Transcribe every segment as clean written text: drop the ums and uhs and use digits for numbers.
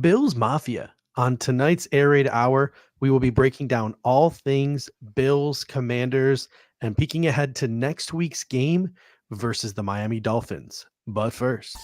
Bills Mafia. On tonight's Air Raid Hour, we will be breaking down all things Bills, Commanders, and peeking ahead to next week's game versus the Miami Dolphins. But first,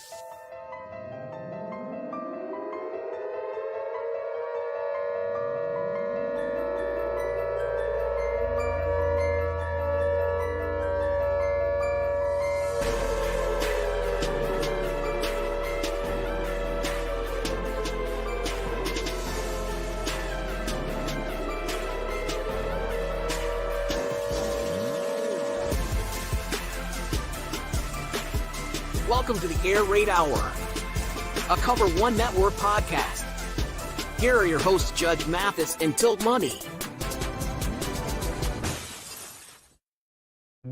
welcome to the Air Raid Hour, a Cover One Network podcast. Here are your hosts, Judge Mathis and Tilt Money.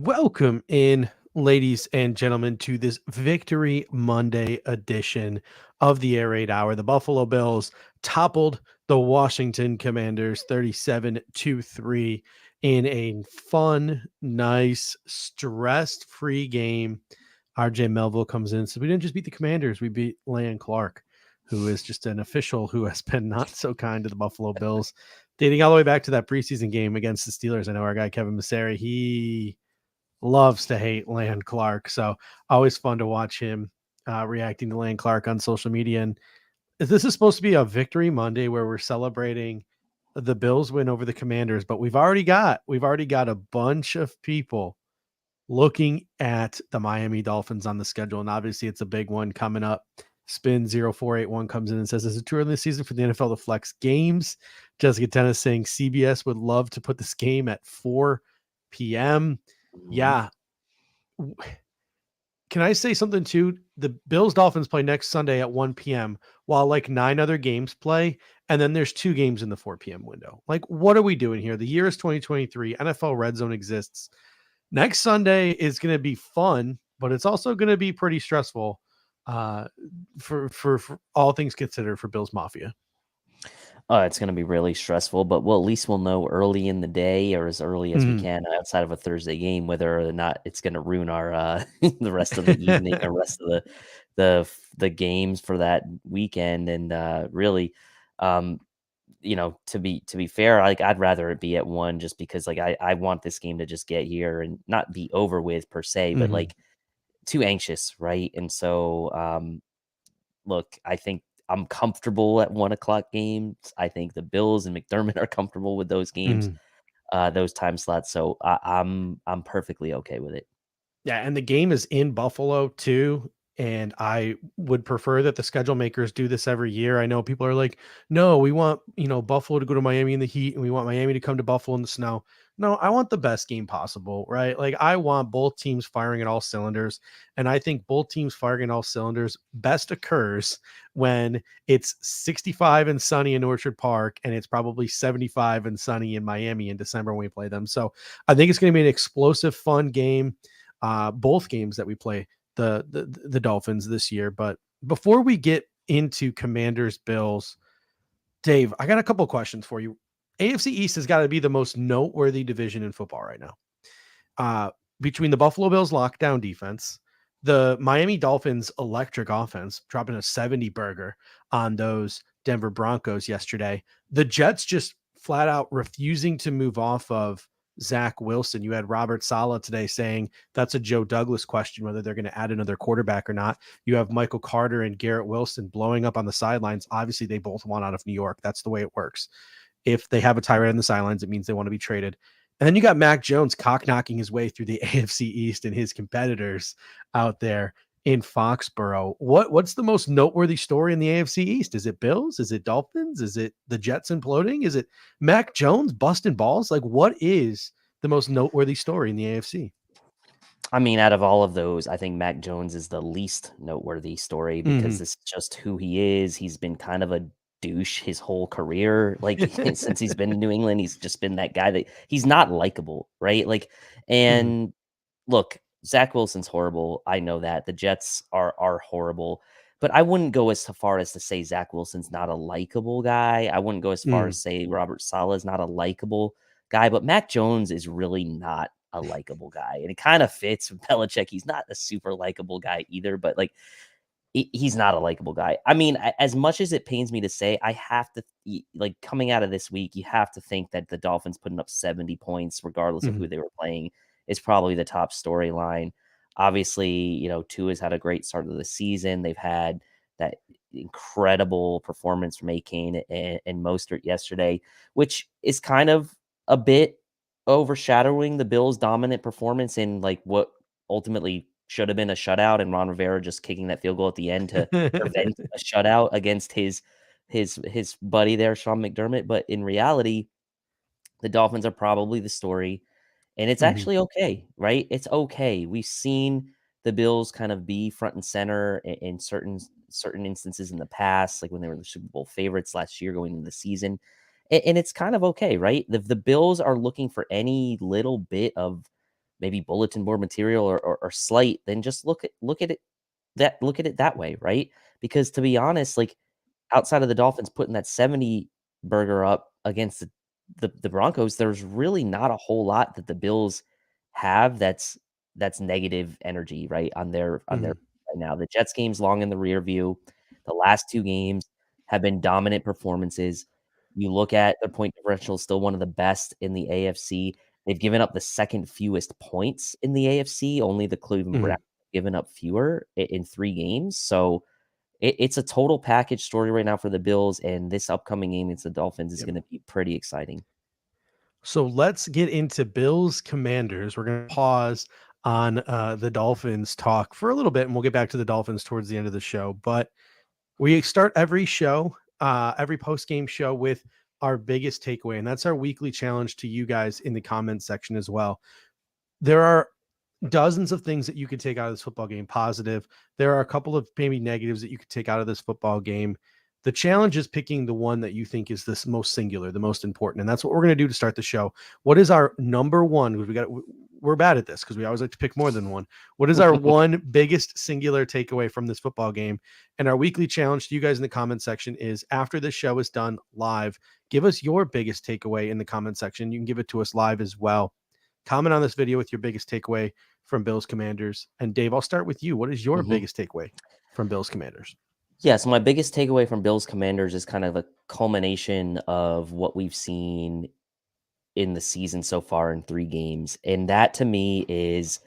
welcome in, ladies and gentlemen, to this Victory Monday edition of the Air Raid Hour. The Buffalo Bills toppled the Washington Commanders 37-3 in a fun, nice, stress-free game. RJ Melville comes in. So we didn't just beat the Commanders. We beat Lan Clark, who is just an official who has been not so kind to the Buffalo Bills, dating all the way back to that preseason game against the Steelers. I know our guy, Kevin Masseri, he loves to hate Lan Clark. So always fun to watch him reacting to Lan Clark on social media. And this is supposed to be a Victory Monday where we're celebrating the Bills win over the Commanders, but we've already got a bunch of people looking at the Miami Dolphins on the schedule. And obviously it's a big one coming up. Spin 0481 comes in and says, is it too early in the season for the NFL to flex games? Jessica Tennis saying CBS would love to put this game at 4 p.m. Yeah. Can I say something too? The Bills Dolphins play next Sunday at 1 p.m. while like 9 other games play. And then there's 2 games in the 4 p.m. window. Like, what are we doing here? The year is 2023. NFL Red Zone exists. Next Sunday is going to be fun, but it's also going to be pretty stressful for all things considered for Bills Mafia. It's going to be really stressful, but at least we'll know early in the day or as early as we can outside of a Thursday game, whether or not it's going to ruin our the rest of the evening or rest of the games for that weekend. And really, to be fair, like I'd rather it be at 1 just because like I want this game to just get here and not be over with per se, but like too anxious, right? And so look, I think I'm comfortable at 1 o'clock games. I think the Bills and McDermott are comfortable with those games, those time slots. So I'm perfectly okay with it. Yeah, and the game is in Buffalo too. And I would prefer that the schedule makers do this every year. I know people are like, no, we want, Buffalo to go to Miami in the heat and we want Miami to come to Buffalo in the snow. No, I want the best game possible, right? Like I want both teams firing at all cylinders. And I think both teams firing at all cylinders best occurs when it's 65 and sunny in Orchard Park and it's probably 75 and sunny in Miami in December when we play them. So I think it's going to be an explosive, fun game. Both games that we play the Dolphins this year. But before we get into Commanders Bills, Dave, I got a couple of questions for you. AFC East has got to be the most noteworthy division in football right now. Between the Buffalo Bills lockdown defense, the Miami Dolphins electric offense, dropping a 70 burger on those Denver Broncos yesterday. The Jets just flat out refusing to move off of Zach Wilson. You had Robert Saleh today saying that's a Joe Douglas question, whether they're going to add another quarterback or not. You have Michael Carter and Garrett Wilson blowing up on the sidelines. Obviously, they both want out of New York. That's the way it works. If they have a tyrant on the sidelines, it means they want to be traded. And then you got Mac Jones cock-knocking his way through the AFC East and his competitors out there in Foxborough. What's the most noteworthy story in the AFC East? Is it Bills? Is it Dolphins? Is it the Jets imploding? Is it Mac Jones busting balls? Like, what is the most noteworthy story in the AFC? I mean, out of all of those, I think Mac Jones is the least noteworthy story because this is just who he is. He's been kind of a douche his whole career. Like since he's been in New England, he's just been that guy that he's not likable, right? Like, and look, Zach Wilson's horrible. I know that the Jets are horrible, but I wouldn't go as far as to say Zach Wilson's not a likable guy. I wouldn't go as far as say Robert Saleh is not a likable guy, but Mac Jones is really not a likable guy. And it kind of fits with Belichick. He's not a super likable guy either, but like he's not a likable guy. I mean, as much as it pains me to say, I have to, like, coming out of this week, you have to think that the Dolphins putting up 70 points, regardless of who they were playing, is probably the top storyline. Obviously, you know, Tua's had a great start of the season. They've had that incredible performance from Akane and Mostert yesterday, which is kind of a bit overshadowing the Bills' dominant performance in like what ultimately should have been a shutout, and Ron Rivera just kicking that field goal at the end to prevent a shutout against his buddy there, Sean McDermott. But in reality, the Dolphins are probably the story, and it's actually okay, right? It's okay. We've seen the Bills kind of be front and center in certain instances in the past, like when they were the Super Bowl favorites last year going into the season. And it's kind of okay, right? The Bills are looking for any little bit of maybe bulletin board material or slight, then just look at it that way, right? Because to be honest, like outside of the Dolphins putting that 70 burger up against the Broncos, there's really not a whole lot that the Bills have that's negative energy, right? On their right now. The Jets game's long in the rear view. The last two games have been dominant performances. You look at their point differential, still one of the best in the AFC. They've given up the second fewest points in the AFC. Only the Cleveland Browns have given up fewer in 3 games. So it's a total package story right now for the Bills, and this upcoming game against the Dolphins is going to be pretty exciting. So let's get into Bills Commanders. We're going to pause on the Dolphins talk for a little bit, and we'll get back to the Dolphins towards the end of the show. But we start every show, every post game show with our biggest takeaway, and that's our weekly challenge to you guys in the comment section as well. There are dozens of things that you could take out of this football game positive. There are a couple of maybe negatives that you could take out of this football game. The challenge is picking the one that you think is the most singular, the most important. And that's what we're going to do to start the show. What is our number one? We're bad at this because we always like to pick more than one. What is our one biggest singular takeaway from this football game? And our weekly challenge to you guys in the comment section is after this show is done live, give us your biggest takeaway in the comment section. You can give it to us live as well. Comment on this video with your biggest takeaway from Bills Commanders. And Dave, I'll start with you. What is your biggest takeaway from Bills Commanders? Yeah, so my biggest takeaway from Bills Commanders is kind of a culmination of what we've seen in the season so far in 3 games. And that to me is,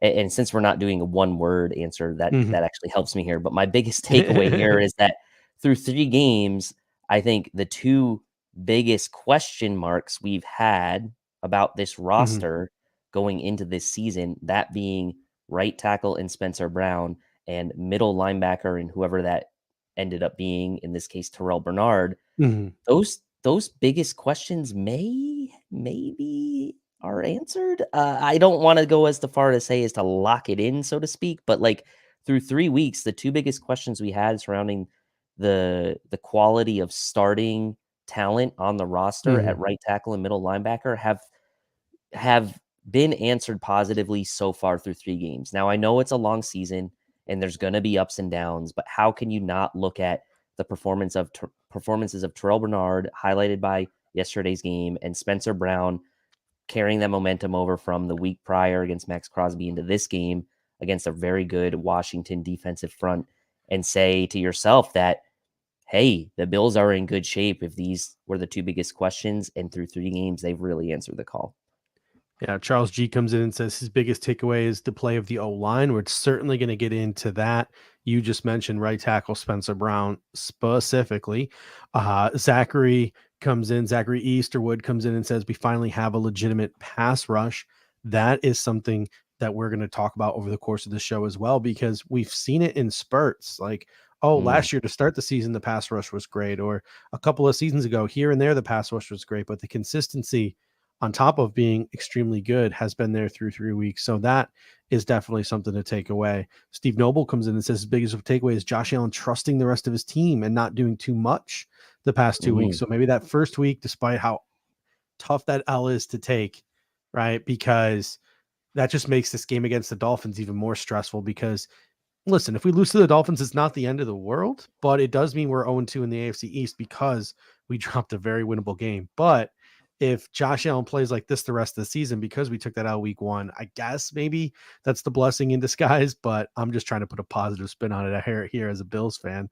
and since we're not doing a one word answer, that actually helps me here. But my biggest takeaway here is that through 3 games, I think the 2 biggest question marks we've had about this roster going into this season, that being right tackle and Spencer Brown, and middle linebacker and whoever that ended up being, in this case, Terrel Bernard, those biggest questions maybe are answered. I don't want to go as far to say as to lock it in, so to speak, but like through 3 weeks, the 2 biggest questions we had surrounding the quality of starting talent on the roster at right tackle and middle linebacker have been answered positively so far through 3 games. Now, I know it's a long season and there's going to be ups and downs, but how can you not look at the performances of Terrel Bernard, highlighted by yesterday's game, and Spencer Brown carrying that momentum over from the week prior against Max Crosby into this game against a very good Washington defensive front, and say to yourself that, hey, the Bills are in good shape if these were the 2 biggest questions, and through 3 games, they've really answered the call. Yeah, Charles G comes in and says his biggest takeaway is the play of the O-line. We're certainly going to get into that. You just mentioned right tackle Spencer Brown specifically. Zachary Easterwood comes in and says we finally have a legitimate pass rush. That is something that we're going to talk about over the course of the show as well, because we've seen it in spurts. Like, last year to start the season, the pass rush was great, or a couple of seasons ago, here and there, the pass rush was great, but the consistency on top of being extremely good has been there through 3 weeks. So that is definitely something to take away. Steve Noble comes in and says his biggest takeaway is Josh Allen trusting the rest of his team and not doing too much the past 2 weeks. So maybe that first week, despite how tough that L is to take, right? Because that just makes this game against the Dolphins even more stressful, because listen, if we lose to the Dolphins, it's not the end of the world, but it does mean we're 0-2 in the AFC East because we dropped a very winnable game. But if Josh Allen plays like this the rest of the season, because we took that out week 1, I guess maybe that's the blessing in disguise, but I'm just trying to put a positive spin on it here as a Bills fan.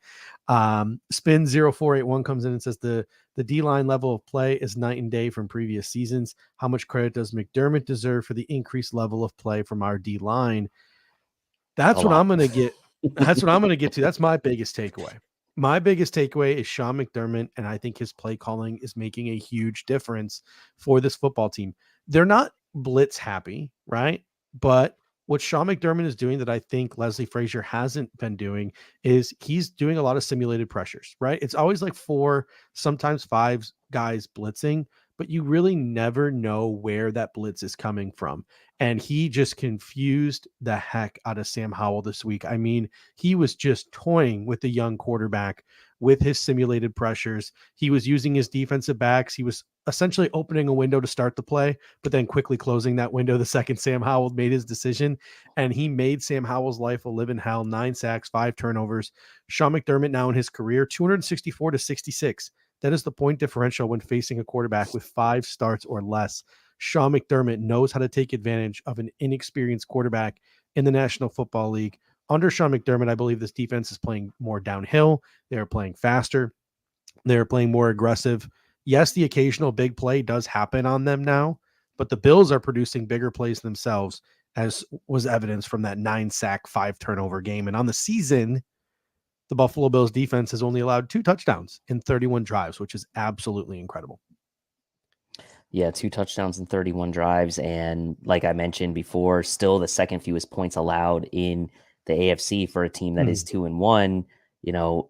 Spin 0481 comes in and says the D-line level of play is night and day from previous seasons. How much credit does McDermott deserve for the increased level of play from our D-line? That's what I'm going to get. That's what I'm going to get to. That's my biggest takeaway. My biggest takeaway is Sean McDermott, and I think his play calling is making a huge difference for this football team. They're not blitz happy, right? But what Sean McDermott is doing that I think Leslie Frazier hasn't been doing is he's doing a lot of simulated pressures, right? It's always like 4, sometimes 5 guys blitzing, but you really never know where that blitz is coming from. And he just confused the heck out of Sam Howell this week. I mean, he was just toying with the young quarterback with his simulated pressures. He was using his defensive backs. He was essentially opening a window to start the play, but then quickly closing that window the second Sam Howell made his decision. And he made Sam Howell's life a living hell. 9 sacks, 5 turnovers. Sean McDermott now in his career, 264-66. That is the point differential when facing a quarterback with 5 starts or less. Sean McDermott knows how to take advantage of an inexperienced quarterback in the National Football League. Under Sean McDermott, I believe this defense is playing more downhill. They're playing faster. They're playing more aggressive. Yes, the occasional big play does happen on them now, but the Bills are producing bigger plays themselves, as was evidence from that 9-sack, 5 turnover game. And on the season, the Buffalo Bills defense has only allowed 2 touchdowns in 31 drives, which is absolutely incredible. Yeah, 2 touchdowns in 31 drives. And like I mentioned before, still the second fewest points allowed in the AFC for a team that is 2-1. You know,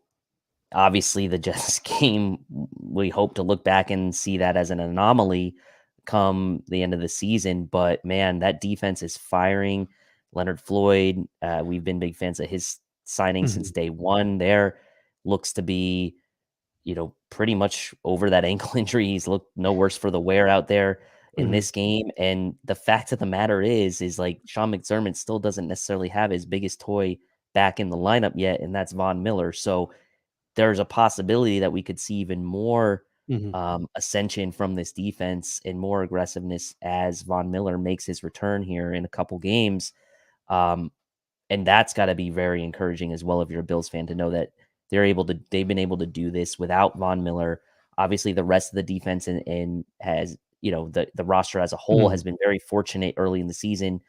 obviously the Jets game, we hope to look back and see that as an anomaly come the end of the season. But man, that defense is firing. Leonard Floyd, we've been big fans of his signing since day one. There looks to be, pretty much over that ankle injury. He's looked no worse for the wear out there in this game. And the fact of the matter is like Sean McDermott still doesn't necessarily have his biggest toy back in the lineup yet, and that's Von Miller. So there's a possibility that we could see even more ascension from this defense and more aggressiveness as Von Miller makes his return here in a couple games. And that's got to be very encouraging as well if you're a Bills fan to know that they've been able to do this without Von Miller. Obviously, the rest of the defense and has, the roster as a whole has been very fortunate early in the season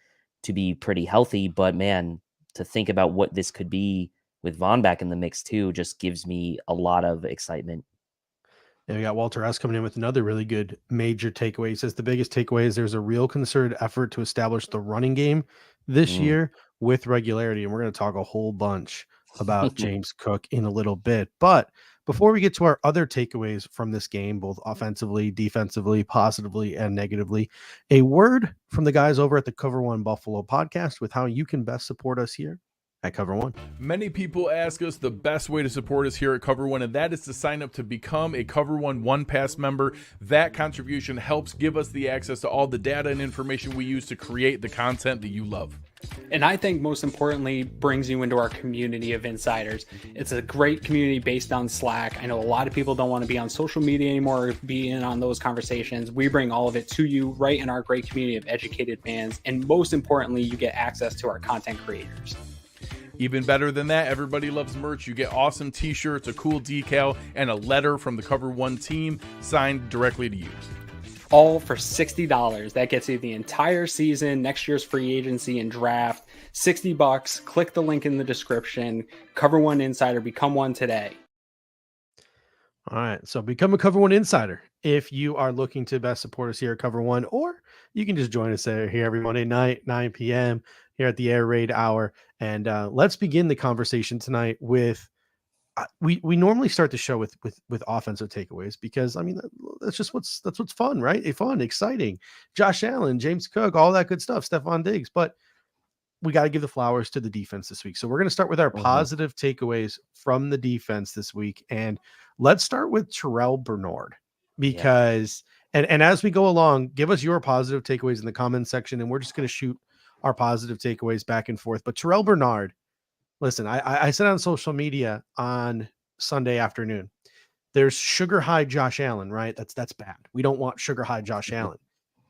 to be pretty healthy. But man, to think about what this could be with Von back in the mix too, just gives me a lot of excitement. And we got Walter S. coming in with another really good major takeaway. He says the biggest takeaway is there's a real concerted effort to establish the running game this year with regularity. And we're going to talk a whole bunch about James Cook in a little bit. But before we get to our other takeaways from this game, both offensively, defensively, positively, and negatively, a word from the guys over at the Cover One Buffalo podcast with how you can best support us here at Cover One. Many people ask us the best way to support us here at Cover One, and that is to sign up to become a Cover One Pass member. That contribution helps give us the access to all the data and information we use to create the content that you love. And I think most importantly, brings you into our community of insiders. It's a great community based on Slack. I know a lot of people don't want to be on social media anymore or be in on those conversations. We bring all of it to you right in our great community of educated fans. And most importantly, you get access to our content creators. Even better than that, everybody loves merch. You get awesome t-shirts, a cool decal, and a letter from the Cover One team signed directly to you. All for $60. That gets you the entire season, next year's free agency and draft. $60. Click the link in the description. Cover One Insider. Become one today. All right. So become a Cover One Insider if you are looking to best support us here at Cover One, or you can just join us here every Monday night, 9 p.m. here at the Air Raid Hour. And let's begin the conversation tonight with we normally start the show with offensive takeaways because I mean that's what's fun, right? Fun, exciting. Josh Allen, James Cook, all that good stuff, Stefon Diggs, but we got to give the flowers to the defense this week. So we're going to start with our positive takeaways from the defense this week, and let's start with Terrel Bernard because and as we go along, give us your positive takeaways in the comments section, and we're just going to shoot our positive takeaways back and forth. But Terrel Bernard, listen, I said on social media on Sunday afternoon, There's sugar high Josh Allen, right? That's bad. We don't want sugar high Josh Allen.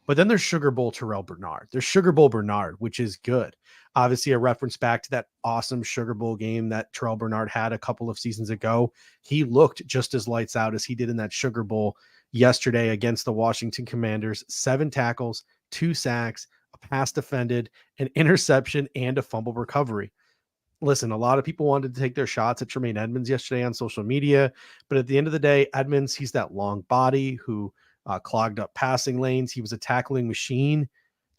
But then there's Sugar Bowl Terrel Bernard. There's Sugar Bowl Bernard, which is good. Obviously, a reference back to that awesome Sugar Bowl game that Terrel Bernard had a couple of seasons ago. He looked just as lights out as he did in that Sugar Bowl yesterday against the Washington Commanders. 7 tackles, 2 sacks, a pass defended, an interception, and a fumble recovery. Listen, a lot of people wanted to take their shots at Tremaine Edmonds yesterday on social media, but at the end of the day, Edmonds, he's that long body who clogged up passing lanes. He was a tackling machine.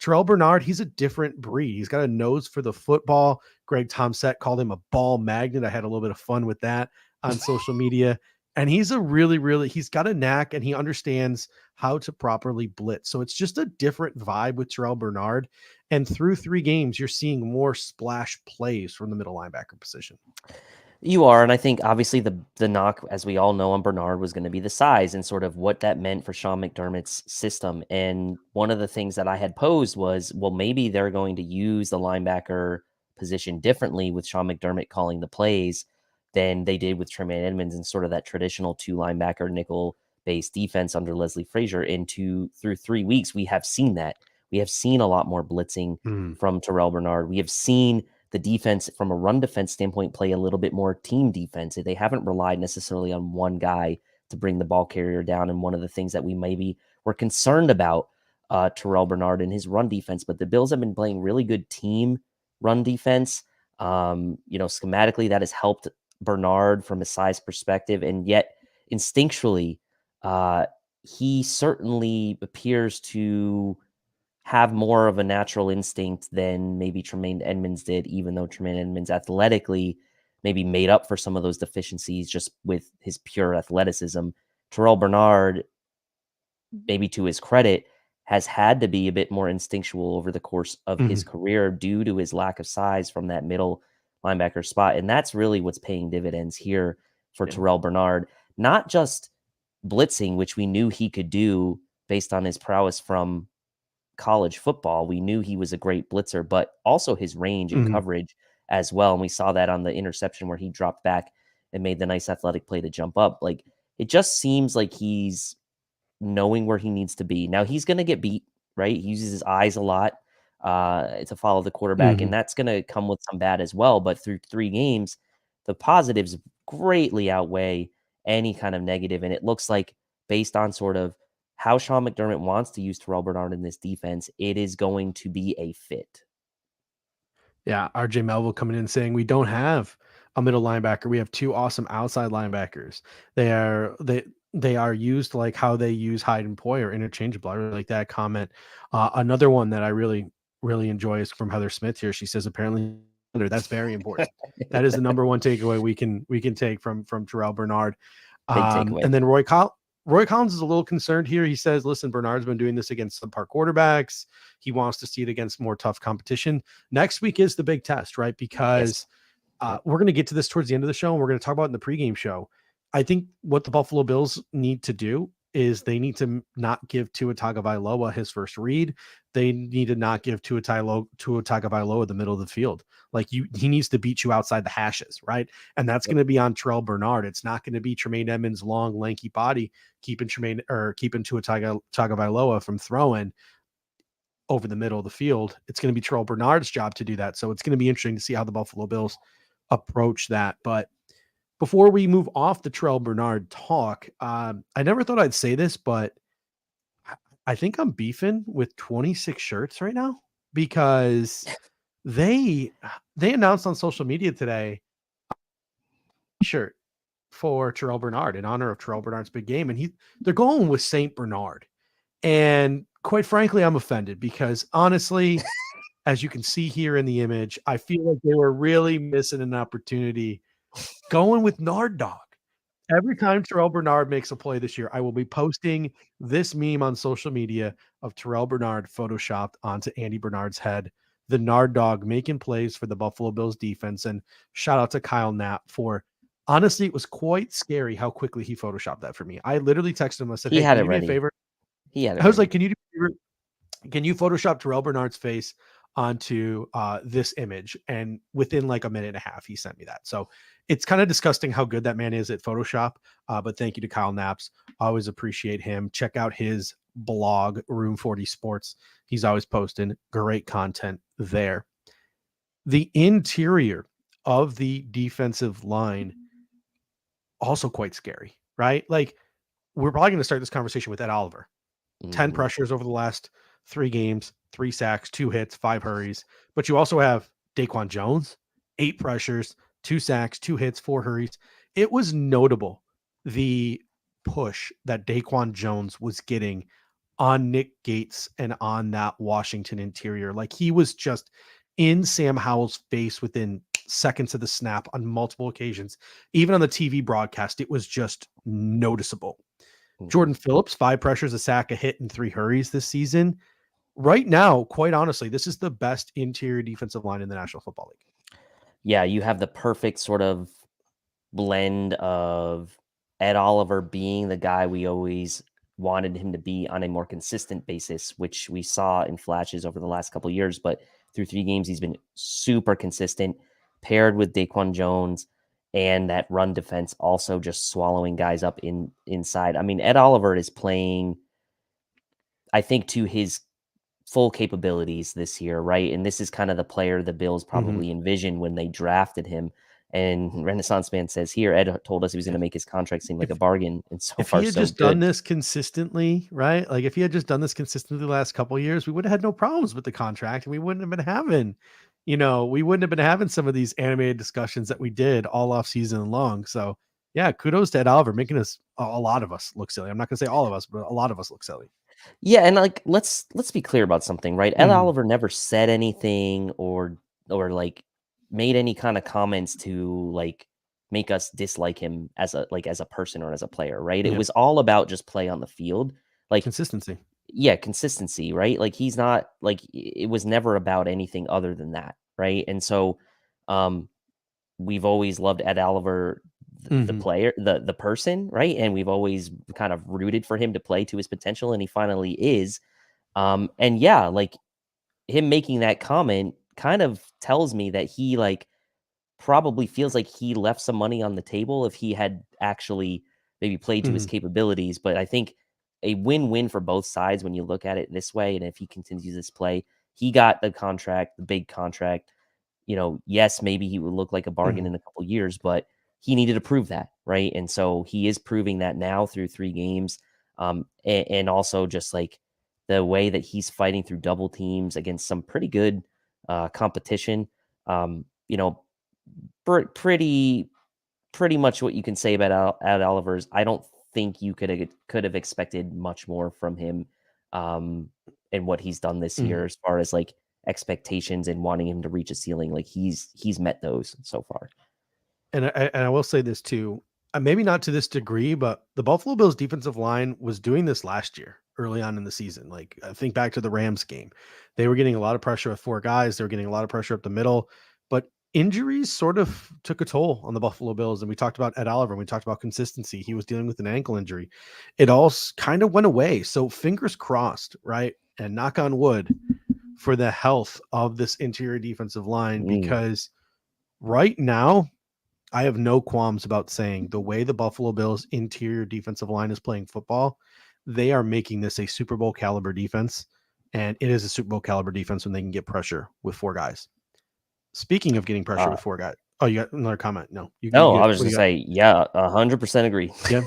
Terrel Bernard, he's a different breed. He's got a nose for the football. Greg Tomsett called him a ball magnet. I had a little bit of fun with that on social media. And he's a he's got a knack and he understands how to properly blitz. So it's just a different vibe with Terrel Bernard. And through 3 games, you're seeing more splash plays from the middle linebacker position. You are, and I think obviously the knock, as we all know, on Bernard was going to be the size and sort of what that meant for Sean McDermott's system. And one of the things that I had posed was, well, maybe they're going to use the linebacker position differently with Sean McDermott calling the plays than they did with Tremaine Edmonds and sort of that traditional 2 linebacker nickel based defense under Leslie Frazier. Through 3 weeks, we have seen that. We have seen a lot more blitzing from Terrel Bernard. We have seen the defense from a run defense standpoint play a little bit more team defense. They haven't relied necessarily on one guy to bring the ball carrier down. And one of the things that we maybe were concerned about Terrel Bernard and his run defense, but the Bills have been playing really good team run defense. Schematically that has helped Bernard from a size perspective. And yet instinctually, he certainly appears to have more of a natural instinct than maybe Tremaine Edmonds did, even though Tremaine Edmonds athletically maybe made up for some of those deficiencies just with his pure athleticism. Terrel Bernard, maybe to his credit, has had to be a bit more instinctual over the course of his career due to his lack of size from that middle linebacker spot. And that's really what's paying dividends here for Terrel Bernard. Not just blitzing, which we knew he could do based on his prowess from college football. We knew he was a great blitzer, but also his range and coverage as well. And we saw that on the interception where he dropped back and made the nice athletic play to jump up. Like, it just seems like he's knowing where he needs to be. Now he's going to get beat, right? He uses his eyes a lot to follow the quarterback, and that's going to come with some bad as well. But through 3 games, the positives greatly outweigh any kind of negative. And it looks like, based on sort of how Sean McDermott wants to use Terrel Bernard in this defense, it is going to be a fit. Yeah, RJ Melville coming in saying we don't have a middle linebacker. We have 2 awesome outside linebackers. They are used like how they use Hyde and Poyer, interchangeable. I really like that comment. Another one that I really enjoy is from Heather Smith here. She says apparently that's very important. That is the number 1 takeaway we can take from Terrel Bernard. And then Roy Collins is a little concerned here. He says, listen, Bernard's been doing this against subpar quarterbacks. He wants to see it against more tough competition. Next week is the big test, right? Because we're going to get to this towards the end of the show, and we're going to talk about it in the pregame show. I think what the Buffalo Bills need to do is they need to not give Tua Tagovailoa his first read. They need to not give Tua Tagovailoa the middle of the field. Like, he needs to beat you outside the hashes, right? And that's going to be on Terrel Bernard. It's not going to be Tremaine Edmonds' long, lanky body keeping Tua Tagovailoa from throwing over the middle of the field. It's going to be Terrel Bernard's job to do that. So it's going to be interesting to see how the Buffalo Bills approach that. But before we move off the Terrel Bernard talk, I never thought I'd say this, but I think I'm beefing with 26 shirts right now, because they announced on social media today a shirt for Terrel Bernard in honor of Terrel Bernard's big game, and they're going with Saint Bernard. And quite frankly, I'm offended, because honestly, as you can see here in the image, I feel like they were really missing an opportunity going with Nard Dog. Every time Terrel Bernard makes a play this year, I will be posting this meme on social media of Terrel Bernard photoshopped onto Andy Bernard's head, the Nard Dog making plays for the Buffalo Bills defense. And shout out to Kyle Knapp for, honestly, it was quite scary how quickly he photoshopped that for me. I literally texted him. I said, he hey, had can it you do ready. me a favor? He had it I was ready. like, can you Photoshop Terrel Bernard's face onto this image, and within like a minute and a half, he sent me that. So it's kind of disgusting how good that man is at Photoshop. But thank you to Kyle Naps. Always appreciate him. Check out his blog, Room 40 Sports. He's always posting great content there. The interior of the defensive line, also quite scary, right? Like, we're probably going to start this conversation with Ed Oliver. 10 pressures over the last 3 games, 3 sacks, 2 hits, 5 hurries. But you also have Daquan Jones, 8 pressures, 2 sacks, 2 hits, 4 hurries. It was notable the push that Daquan Jones was getting on Nick Gates and on that Washington interior. Like, he was just in Sam Howell's face within seconds of the snap on multiple occasions. Even on the TV broadcast, it was just noticeable. Jordan Phillips, 5 pressures, a sack, a hit, and 3 hurries this season. Right now, quite honestly, this is the best interior defensive line in the National Football League. Yeah, you have the perfect sort of blend of Ed Oliver being the guy we always wanted him to be on a more consistent basis, which we saw in flashes over the last couple of years. But through 3 games, he's been super consistent, paired with Daquan Jones. And that run defense also just swallowing guys up inside. I mean, Ed Oliver is playing, I think, to his full capabilities this year, right? And this is kind of the player the Bills probably envisioned when they drafted him. And Renaissance Man says here, Ed told us he was going to make his contract seem like a bargain. And so if far, he had so just good. done this consistently, right? Like, if he had just done this consistently the last couple of years, we would have had no problems with the contract, and we wouldn't have been having, we wouldn't have been having some of these animated discussions that we did all off season long. So yeah, kudos to Ed Oliver, making us, a lot of us, look silly. I'm not gonna say all of us, but a lot of us look silly. Yeah, and like let's be clear about something, right? Ed Oliver never said anything or like made any kind of comments to like make us dislike him as a person or as a player, right? It was all about just play on the field, like consistency. Yeah, consistency, right? Like, he's not like, it was never about anything other than that, right? And so we've always loved Ed Oliver, the player, the person, right? And we've always kind of rooted for him to play to his potential, and he finally is. And yeah, like, him making that comment kind of tells me that he like probably feels like he left some money on the table if he had actually maybe played to his capabilities. But I think a win-win for both sides when you look at it this way. And if he continues this play, he got the contract, the big contract. Yes, maybe he would look like a bargain in a couple of years, but he needed to prove that, right? And so he is proving that now through 3 games. And also just like the way that he's fighting through double teams against some pretty good competition. Pretty much what you can say about Ed Oliver's. I don't think you could have expected much more from him and what he's done this year as far as like expectations and wanting him to reach a ceiling. Like, he's met those so far. And I will say this too, maybe not to this degree, but the Buffalo Bills defensive line was doing this last year early on in the season. Like, I think back to the Rams game, they were getting a lot of pressure with 4 guys. They were getting a lot of pressure up the middle, but injuries sort of took a toll on the Buffalo Bills. And we talked about Ed Oliver, and we talked about consistency. He was dealing with an ankle injury. It all kind of went away. So fingers crossed, right? And knock on wood for the health of this interior defensive line, because right now I have no qualms about saying the way the Buffalo Bills interior defensive line is playing football, they are making this a Super Bowl caliber defense. And it is a Super Bowl caliber defense when they can get pressure with 4 guys. Speaking of getting pressure with 4 guys. Oh, you got another comment? No. I was going to say, yeah, 100% agree. Yeah.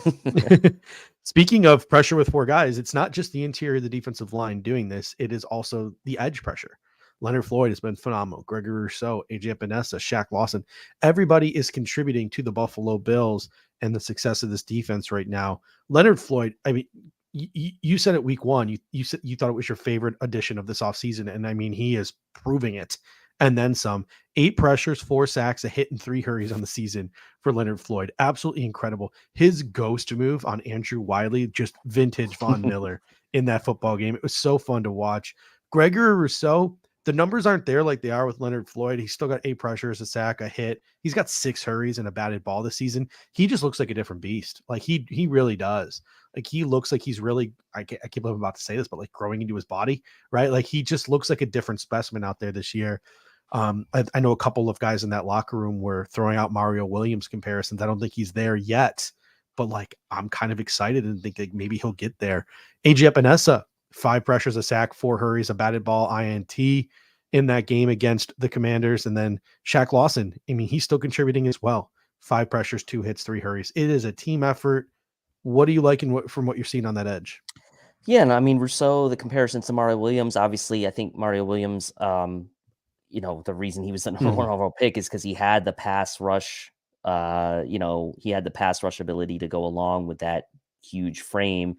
Speaking of pressure with 4 guys, it's not just the interior of the defensive line doing this. It is also the edge pressure. Leonard Floyd has been phenomenal. Gregory Rousseau, AJ Epinesa, Shaq Lawson. Everybody is contributing to the Buffalo Bills and the success of this defense right now. Leonard Floyd, I mean, you said it week 1. You said you thought it was your favorite addition of this offseason. And I mean, he is proving it. And then some. 8 pressures, 4 sacks, a hit, and 3 hurries on the season for Leonard Floyd. Absolutely incredible. His ghost move on Andrew Wiley, just vintage Von Miller in that football game. It was so fun to watch. Gregory Rousseau, the numbers aren't there like they are with Leonard Floyd. He's still got 8 pressures, a sack, a hit. He's got 6 hurries and a batted ball this season. He just looks like a different beast. Like he really does. Like he looks like he's really, I can't believe I'm about to say this, but like growing into his body, right? Like he just looks like a different specimen out there this year. I know a couple of guys in that locker room were throwing out Mario Williams comparisons. I don't think he's there yet, but like I'm kind of excited and think like maybe he'll get there. AJ Epinesa, 5 pressures, a sack, 4 hurries, a batted ball, INT in that game against the Commanders. And then Shaq Lawson, I mean, he's still contributing as well. 5 pressures, 2 hits, 3 hurries. It is a team effort. What do you like from what you're seeing on that edge? Yeah, and I mean Rousseau, the comparison to Mario Williams, obviously, I think Mario Williams, the reason he was the number 1 overall pick is because he had the pass rush. He had the pass rush ability to go along with that huge frame.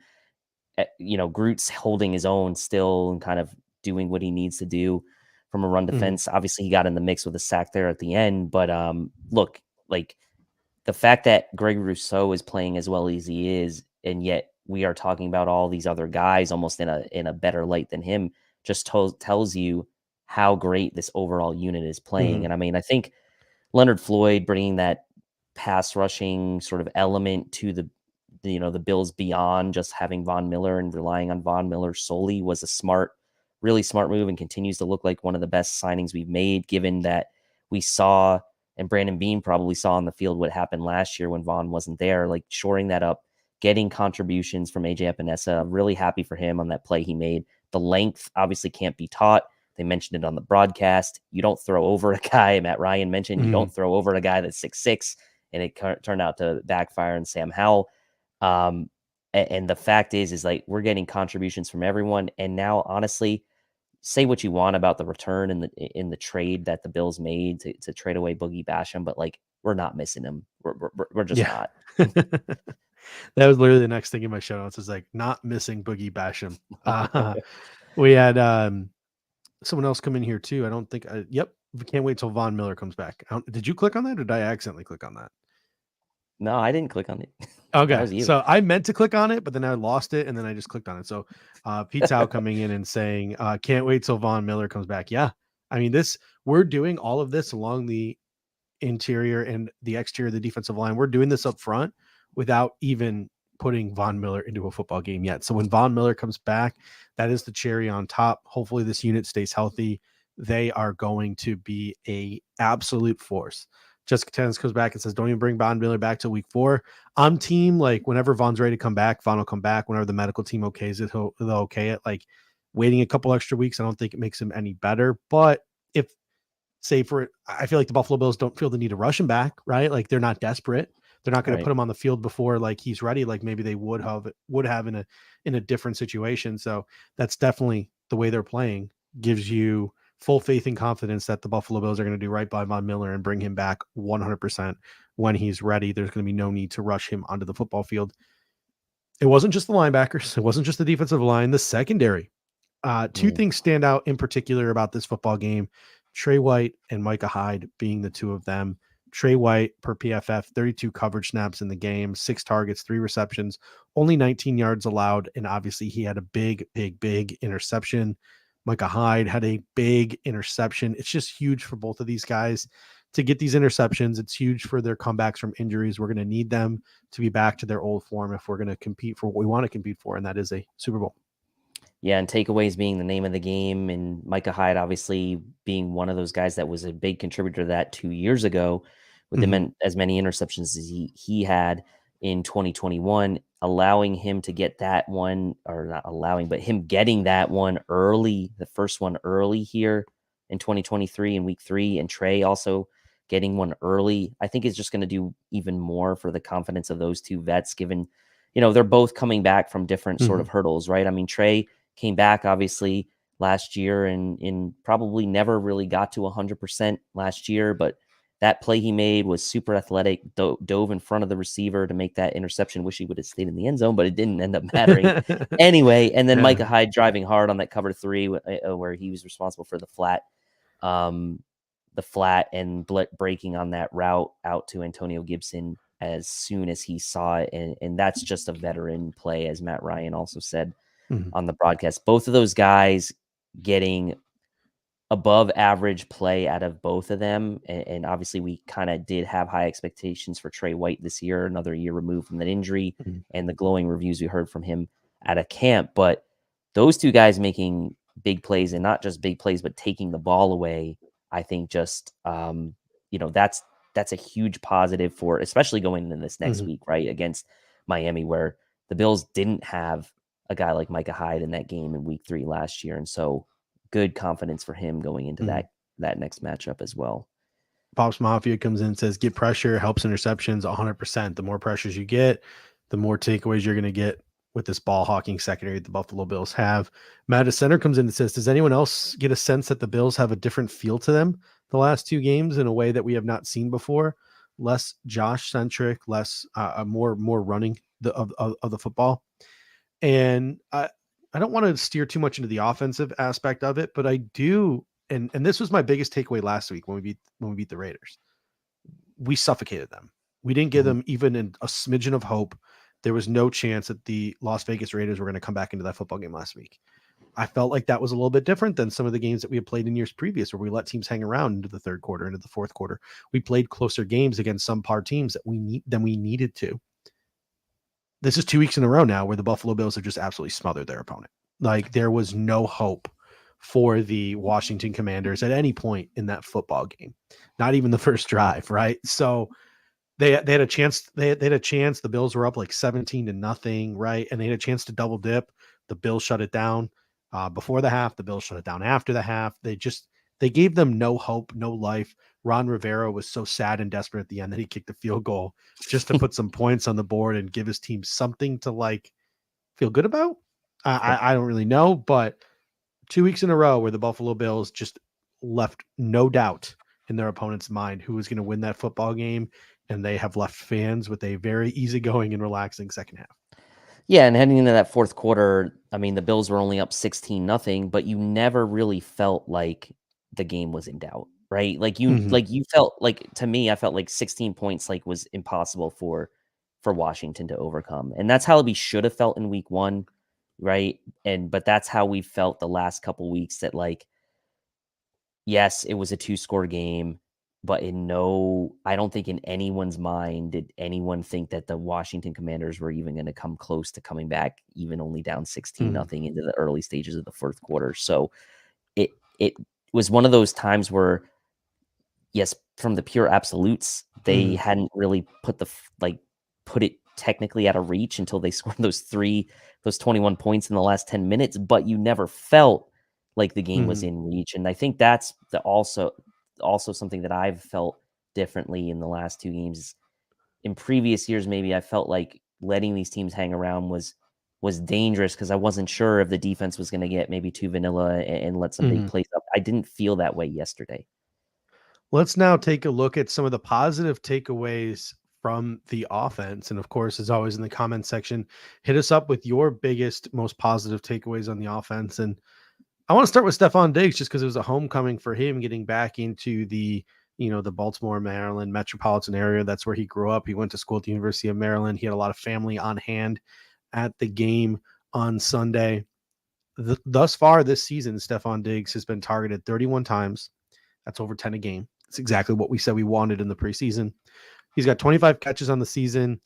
Groot's holding his own still and kind of doing what he needs to do from a run defense. Obviously, he got in the mix with a sack there at the end, but look, like the fact that Greg Rousseau is playing as well as he is, and yet we are talking about all these other guys almost in a better light than him, just tells you how great this overall unit is playing. And I mean, I think Leonard Floyd bringing that pass rushing sort of element to the Bills beyond just having Von Miller and relying on Von Miller solely was a really smart move, and continues to look like one of the best signings we've made, given that we saw, and Brandon Beane probably saw on the field what happened last year when Von wasn't there, like shoring that up, getting contributions from AJ Epinesa. I'm really happy for him on that play he made. The length obviously can't be taught. They mentioned it on the broadcast. You don't throw over a guy, Matt Ryan mentioned, you don't throw over a guy that's 6'6", and it turned out to backfire on Sam Howell. And the fact is like we're getting contributions from everyone. And now, honestly, say what you want about the return in the trade that the Bills made to trade away Boogie Basham, but like we're not missing him. We're just not. That was literally the next thing in my show notes is like not missing Boogie Basham. We had someone else come in here too. I don't think. Yep, we can't wait till Von Miller comes back. Did you click on that, or did I accidentally click on that? No, I didn't click on it. Okay, so I meant to click on it, but then I lost it, and then I just clicked on it. So Pete's out coming in and saying, can't wait till Von Miller comes back. Yeah, I mean, we're doing all of this along the interior and the exterior of the defensive line. We're doing this up front without even putting Von Miller into a football game yet. So when Von Miller comes back, that is the cherry on top. Hopefully this unit stays healthy. They are going to be a absolute force. Jessica Tennis comes back and says, don't even bring Von Miller back till week 4. I'm team, like, whenever Von's ready to come back, Von will come back. Whenever the medical team okays it, they'll okay it. Like, waiting a couple extra weeks, I don't think it makes him any better. But I feel like the Buffalo Bills don't feel the need to rush him back, right? Like, they're not desperate. They're not going to put him on the field before like he's ready, like maybe they would have in a different situation. So that's definitely the way they're playing. Gives you full faith and confidence that the Buffalo Bills are going to do right by Von Miller and bring him back 100% when he's ready. There's going to be no need to rush him onto the football field. It wasn't just the linebackers. It wasn't just the defensive line, the secondary. 2 things stand out in particular about this football game. Trey White and Micah Hyde being the 2 of them. Trey White per PFF, 32 coverage snaps in the game, 6 targets, 3 receptions, only 19 yards allowed. And obviously he had a big interception. Micah Hyde had a big interception. It's just huge for both of these guys to get these interceptions. It's huge for their comebacks from injuries. We're going to need them to be back to their old form if we're going to compete for what we want to compete for, and that is a Super Bowl. Yeah, and takeaways being the name of the game, and Micah Hyde obviously being one of those guys that was a big contributor to that 2 years ago with as many interceptions as he had in 2021, allowing him to get that one, or not allowing, but him getting that one early, the first one early here in 2023 in week 3, and Trey also getting one early, I think is just going to do even more for the confidence of those 2 vets, given, they're both coming back from different sort of hurdles, right? I mean, Trey came back obviously last year and probably never really got to 100% last year, but that play he made was super athletic, dove in front of the receiver to make that interception. Wish he would have stayed in the end zone, but it didn't end up mattering anyway. And then Micah Hyde driving hard on that cover 3 where he was responsible for the flat and breaking on that route out to Antonio Gibson as soon as he saw it. And that's just a veteran play, as Matt Ryan also said on the broadcast. Both of those guys getting above average play out of both of them. And obviously we kind of did have high expectations for Trey White this year, another year removed from that injury, and the glowing reviews we heard from him at a camp. But those two guys making big plays, and not just big plays, but taking the ball away, I think just, that's a huge positive for, especially going into this next week, right? Against Miami, where the Bills didn't have a guy like Micah Hyde in that game in week 3 last year. And so good confidence for him going into that next matchup as well. Pops Mafia comes in and says, get pressure, helps interceptions 100%. The more pressures you get, the more takeaways you're going to get with this ball hawking secondary the Buffalo Bills have. Matt Center comes in and says, does anyone else get a sense that the Bills have a different feel to them the last 2 games in a way that we have not seen before? Less Josh centric, less more running of the football. And I don't want to steer too much into the offensive aspect of it, but I do. And this was my biggest takeaway last week when we beat the Raiders. We suffocated them. We didn't give them even a smidgen of hope. There was no chance that the Las Vegas Raiders were going to come back into that football game last week. I felt like that was a little bit different than some of the games that we had played in years previous, where we let teams hang around into the third quarter, into the fourth quarter. We played closer games against some par teams that we needed to. This is 2 weeks in a row now where the Buffalo Bills have just absolutely smothered their opponent. Like, there was no hope for the Washington Commanders at any point in that football game, not even the first drive, right? So they had a chance. They had a chance. The Bills were up like 17-0, right? And they had a chance to double dip. The Bills shut it down before the half. The Bills shut it down after the half. They gave them no hope, no life. Ron Rivera was so sad and desperate at the end that he kicked a field goal just to put some points on the board and give his team something to like feel good about. I don't really know, but 2 weeks in a row where the Buffalo Bills just left no doubt in their opponent's mind who was going to win that football game, and they have left fans with a very easygoing and relaxing second half. Yeah, and heading into that fourth quarter, I mean, the Bills were only up 16-0, but you never really felt like the game was in doubt, right? Like you felt like, to me, I felt like 16 points like was impossible for Washington to overcome. And that's how we should have felt in week 1, right? But that's how we felt the last couple weeks, that like, yes, it was a 2-score game, but I don't think in anyone's mind did anyone think that the Washington Commanders were even going to come close to coming back, even only down 16-0 into the early stages of the fourth quarter. So it was one of those times where, yes, from the pure absolutes, they hadn't really put it technically out of reach until they scored those 21 points in the last 10 minutes, but you never felt like the game was in reach. And I think that's also something that I've felt differently in the last 2 games. In previous years, maybe I felt like letting these teams hang around was dangerous because I wasn't sure if the defense was going to get maybe too vanilla and let some big plays up. I didn't feel that way yesterday. Let's now take a look at some of the positive takeaways from the offense. And of course, as always, in the comment section, hit us up with your biggest, most positive takeaways on the offense. And I want to start with Stefon Diggs just because it was a homecoming for him, getting back into the Baltimore, Maryland metropolitan area. That's where he grew up. He went to school at the University of Maryland. He had a lot of family on hand at the game on Sunday. Thus far this season, Stefon Diggs has been targeted 31 times. That's over 10 a game. It's exactly what we said we wanted in the preseason. He's got 25 catches on the season.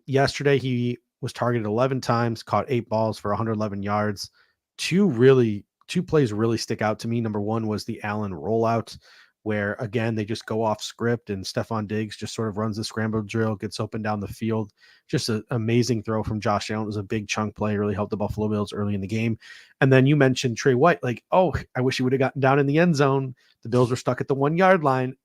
Yesterday, he was targeted 11 times, caught 8 balls for 111 yards. Two plays really stick out to me. Number one was the Allen rollout, where again, they just go off script and Stefon Diggs just sort of runs the scramble drill, gets open down the field. Just an amazing throw from Josh Allen. It was a big chunk play, really helped the Buffalo Bills early in the game. And then you mentioned Trey White, like, oh, I wish he would have gotten down in the end zone. The Bills were stuck at the 1 yard line.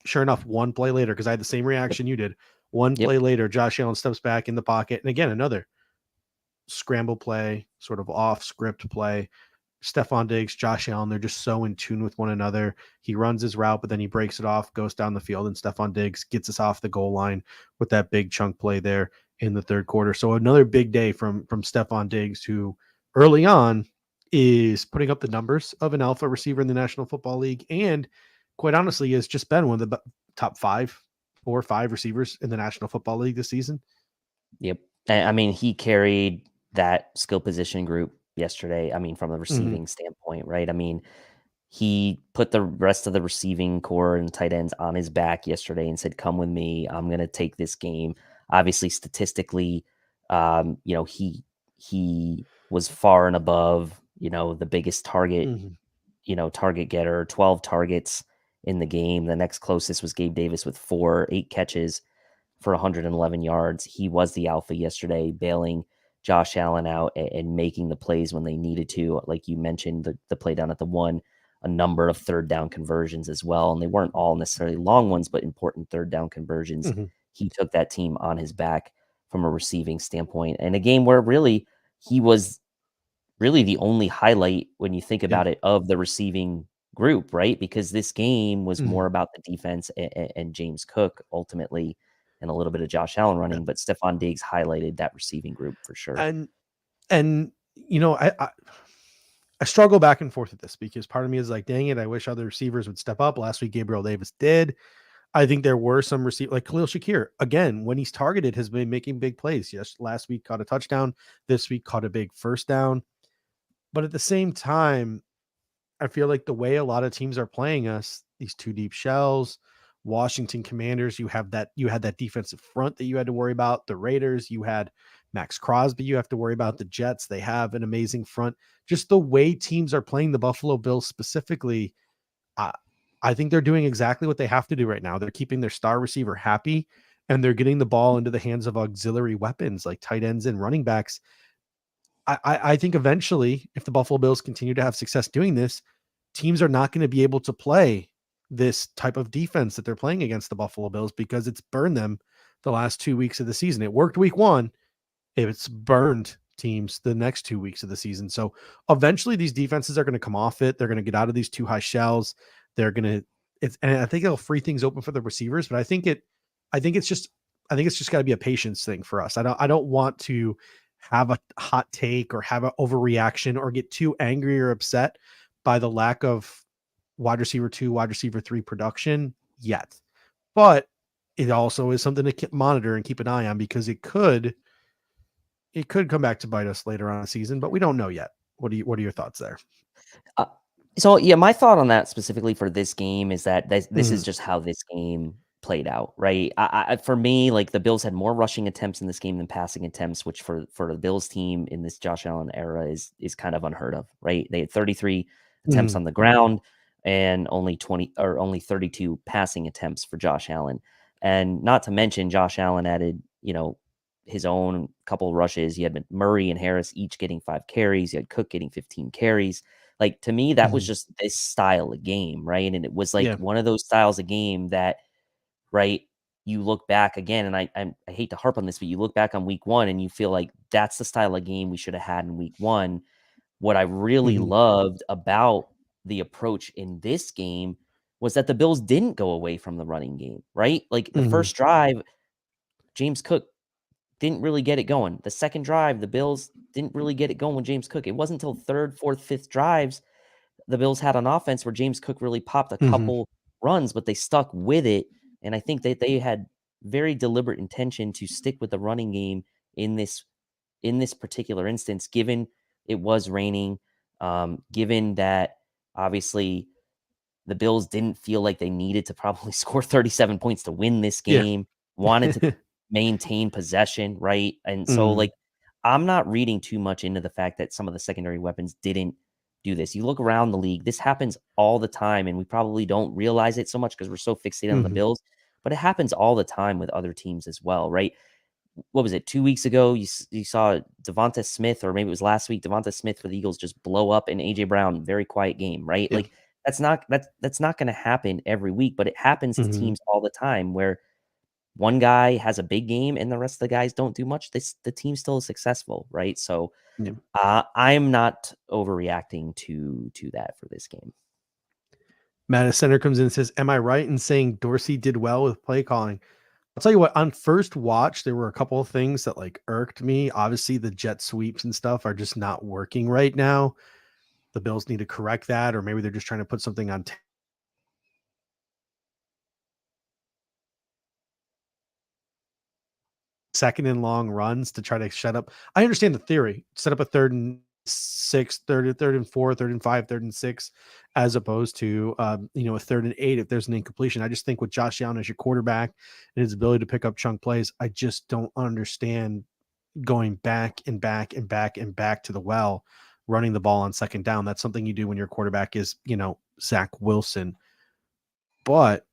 Sure enough, one play later, because I had the same reaction you did. One play later, Josh Allen steps back in the pocket. And again, another scramble play, sort of off script play. Stefon Diggs, Josh Allen, they're just so in tune with one another. He runs his route, but then he breaks it off, goes down the field, and Stefon Diggs gets us off the goal line with that big chunk play there in the third quarter. So another big day from Stefon Diggs, who early on is putting up the numbers of an alpha receiver in the National Football League, and quite honestly has just been one of the top 4 or 5 receivers in the National Football League this season. Yep. I mean, he carried that skill position group yesterday. I mean, from a receiving standpoint, right? I mean, he put the rest of the receiving core and tight ends on his back yesterday and said, "Come with me. I'm going to take this game." Obviously, statistically, he was far and above, the biggest target, target getter, 12 targets in the game. The next closest was Gabe Davis with 8 catches for 111 yards. He was the alpha yesterday, bailing Josh Allen out and making the plays when they needed to. Like you mentioned, the play down at the 1, a number of third down conversions as well. And they weren't all necessarily long ones, but important third down conversions. He took that team on his back from a receiving standpoint. And a game where really he was really the only highlight when you think about it of the receiving group, right? Because this game was more about the defense and James Cook ultimately, and a little bit of Josh Allen running, but Stefon Diggs highlighted that receiving group for sure. And I struggle back and forth with this because part of me is like, dang it, I wish other receivers would step up. Last week, Gabriel Davis did. I think there were some receivers like Khalil Shakir, again, when he's targeted, has been making big plays. Yes, last week caught a touchdown. This week caught a big first down. But at the same time, I feel like the way a lot of teams are playing us, these 2 deep shells, Washington Commanders, you had that defensive front that you had to worry about. The Raiders, you had Max Crosby, you have to worry about. The Jets, they have an amazing front. Just the way teams are playing the Buffalo Bills specifically, I think they're doing exactly what they have to do right now. They're keeping their star receiver happy, and they're getting the ball into the hands of auxiliary weapons like tight ends and running backs. I think eventually, if the Buffalo Bills continue to have success doing this, teams are not going to be able to play this type of defense that they're playing against the Buffalo Bills because it's burned them the last 2 weeks of the season. It worked week 1. It's burned teams the next 2 weeks of the season. So eventually these defenses are going to come off it. They're going to get out of these too high shells. They're going to, and I think it'll free things open for the receivers, but I think it's just got to be a patience thing for us. I don't want to have a hot take or have an overreaction or get too angry or upset by the lack of wide receiver 2, wide receiver 3 production yet. But it also is something to monitor and keep an eye on because it could come back to bite us later on in the season, but we don't know yet. What are your thoughts there? So yeah, my thought on that specifically for this game is that this is just how this game played out, right? For me, like the Bills had more rushing attempts in this game than passing attempts, which for the Bills team in this Josh Allen era is kind of unheard of, right? They had 33 attempts on the ground and only 32 passing attempts for Josh Allen. And not to mention Josh Allen added, his own couple rushes. You had Murray and Harris each getting 5 carries. You had Cook getting 15 carries. Like, to me, that was just this style of game, right? And it was like one of those styles of game that, right, you look back again, and I hate to harp on this, but you look back on week 1 and you feel like that's the style of game we should have had in week 1. What I really loved about the approach in this game was that the Bills didn't go away from the running game, right? Like the first drive, James Cook didn't really get it going. The second drive, the Bills didn't really get it going with James Cook. It wasn't until 3rd, 4th, 5th drives the Bills had on offense where James Cook really popped a couple runs, but they stuck with it. And I think that they had very deliberate intention to stick with the running game in this particular instance, given it was raining, given that obviously the Bills didn't feel like they needed to probably score 37 points to win this game, wanted to maintain possession, right? And so, like, I'm not reading too much into the fact that some of the secondary weapons didn't do this. You look around the league, this happens all the time, and we probably don't realize it so much because we're so fixated on the Bills, but it happens all the time with other teams as well, right? What was it, 2 weeks ago? You saw Devonta Smith, or maybe it was last week, Devonta Smith for the Eagles just blow up, and AJ Brown, very quiet game, right? Like, that's not going to happen every week, but it happens to teams all the time where one guy has a big game and the rest of the guys don't do much. The team still is successful, right? So I'm not overreacting to that for this game. Matt Center comes in and says, "Am I right in saying Dorsey did well with play calling?" I'll tell you what, on first watch, there were a couple of things that like irked me. Obviously, the jet sweeps and stuff are just not working right now. The Bills need to correct that, or maybe they're just trying to put something on second and long runs to try to shut up. I understand the theory, set up a 3rd and third and 4, third and 5, third and 6, as opposed to a 3rd and 8 if there's an incompletion. I just think with Josh Allen as your quarterback and his ability to pick up chunk plays, I just don't understand going back and back and back and back to the well, running the ball on second down. That's something you do when your quarterback is, Zach Wilson. But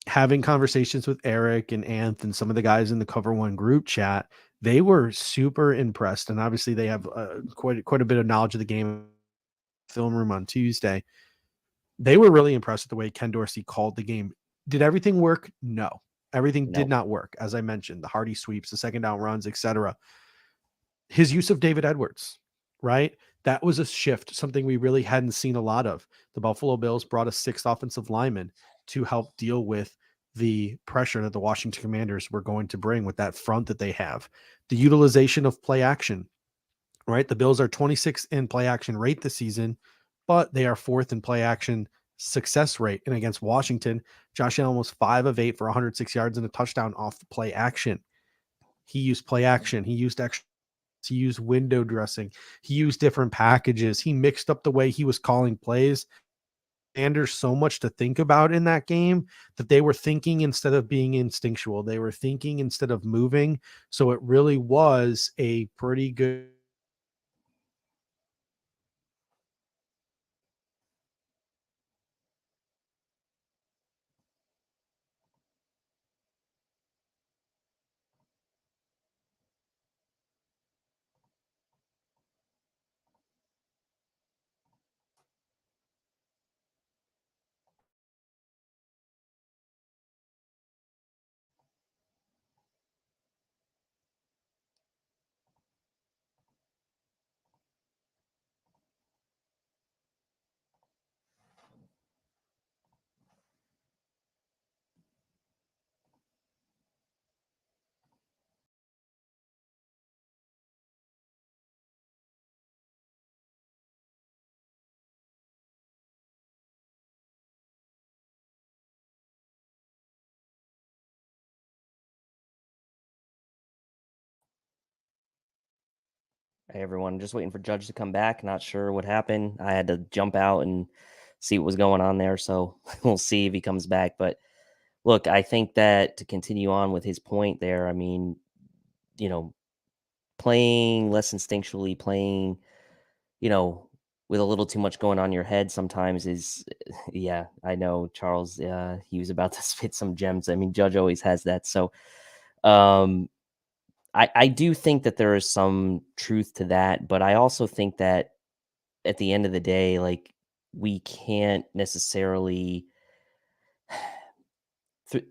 having conversations with Eric and Anth and some of the guys in the Cover One group chat, they were super impressed. And obviously they have quite a bit of knowledge of the game film room on Tuesday. They were really impressed with the way Ken Dorsey called the game. Did everything work? No, everything did not work. As I mentioned, the hardy sweeps, the second down runs, etc. His use of David Edwards, right? That was a shift, something we really hadn't seen a lot of. The Buffalo Bills brought a 6th offensive lineman to help deal with the pressure that the Washington Commanders were going to bring with that front that they have. The utilization of play action, right? The Bills are 26th in play action rate this season, but they are 4th in play action success rate. And against Washington, Josh Allen was 5 of 8 for 106 yards and a touchdown off the play action. He used play action. He used extra. He used window dressing. He used different packages. He mixed up the way he was calling plays. And there's so much to think about in that game that they were thinking instead of being instinctual. They were thinking instead of moving. So it really was a pretty good. Hey everyone, just waiting for Judge to come back. Not sure what happened. I had to jump out and see what was going on there. So we'll see if he comes back. But look, I think that to continue on with his point there, I mean, playing less instinctually, playing, with a little too much going on in your head sometimes is, yeah, I know Charles, he was about to spit some gems. I mean, Judge always has that. So, I do think that there is some truth to that, but I also think that at the end of the day, like we can't necessarily.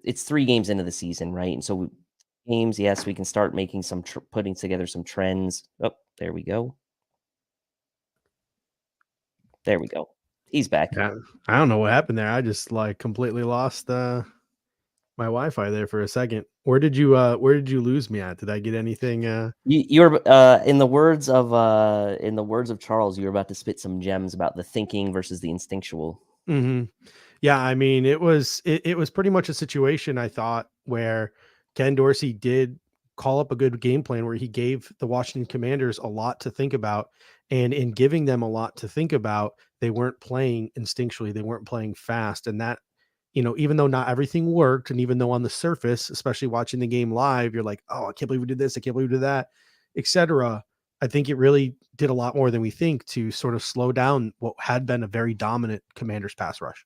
It's 3 games into the season, right? And so games, yes, we can start making some putting together some trends. Oh, there we go. There we go. He's back. Yeah, I don't know what happened there. I just completely lost my Wi-Fi there for a second. Where did you lose me at? Did I get anything? You're in the words of Charles, you were about to spit some gems about the thinking versus the instinctual. Mm-hmm. Yeah, I mean, it was pretty much a situation, I thought, where Ken Dorsey did call up a good game plan where he gave the Washington Commanders a lot to think about. And in giving them a lot to think about, they weren't playing instinctually. They weren't playing fast. And that, even though not everything worked, and even though on the surface, especially watching the game live, you're like, oh, I can't believe we did this. I can't believe we did that, etc. I think it really did a lot more than we think to sort of slow down what had been a very dominant Commanders pass rush.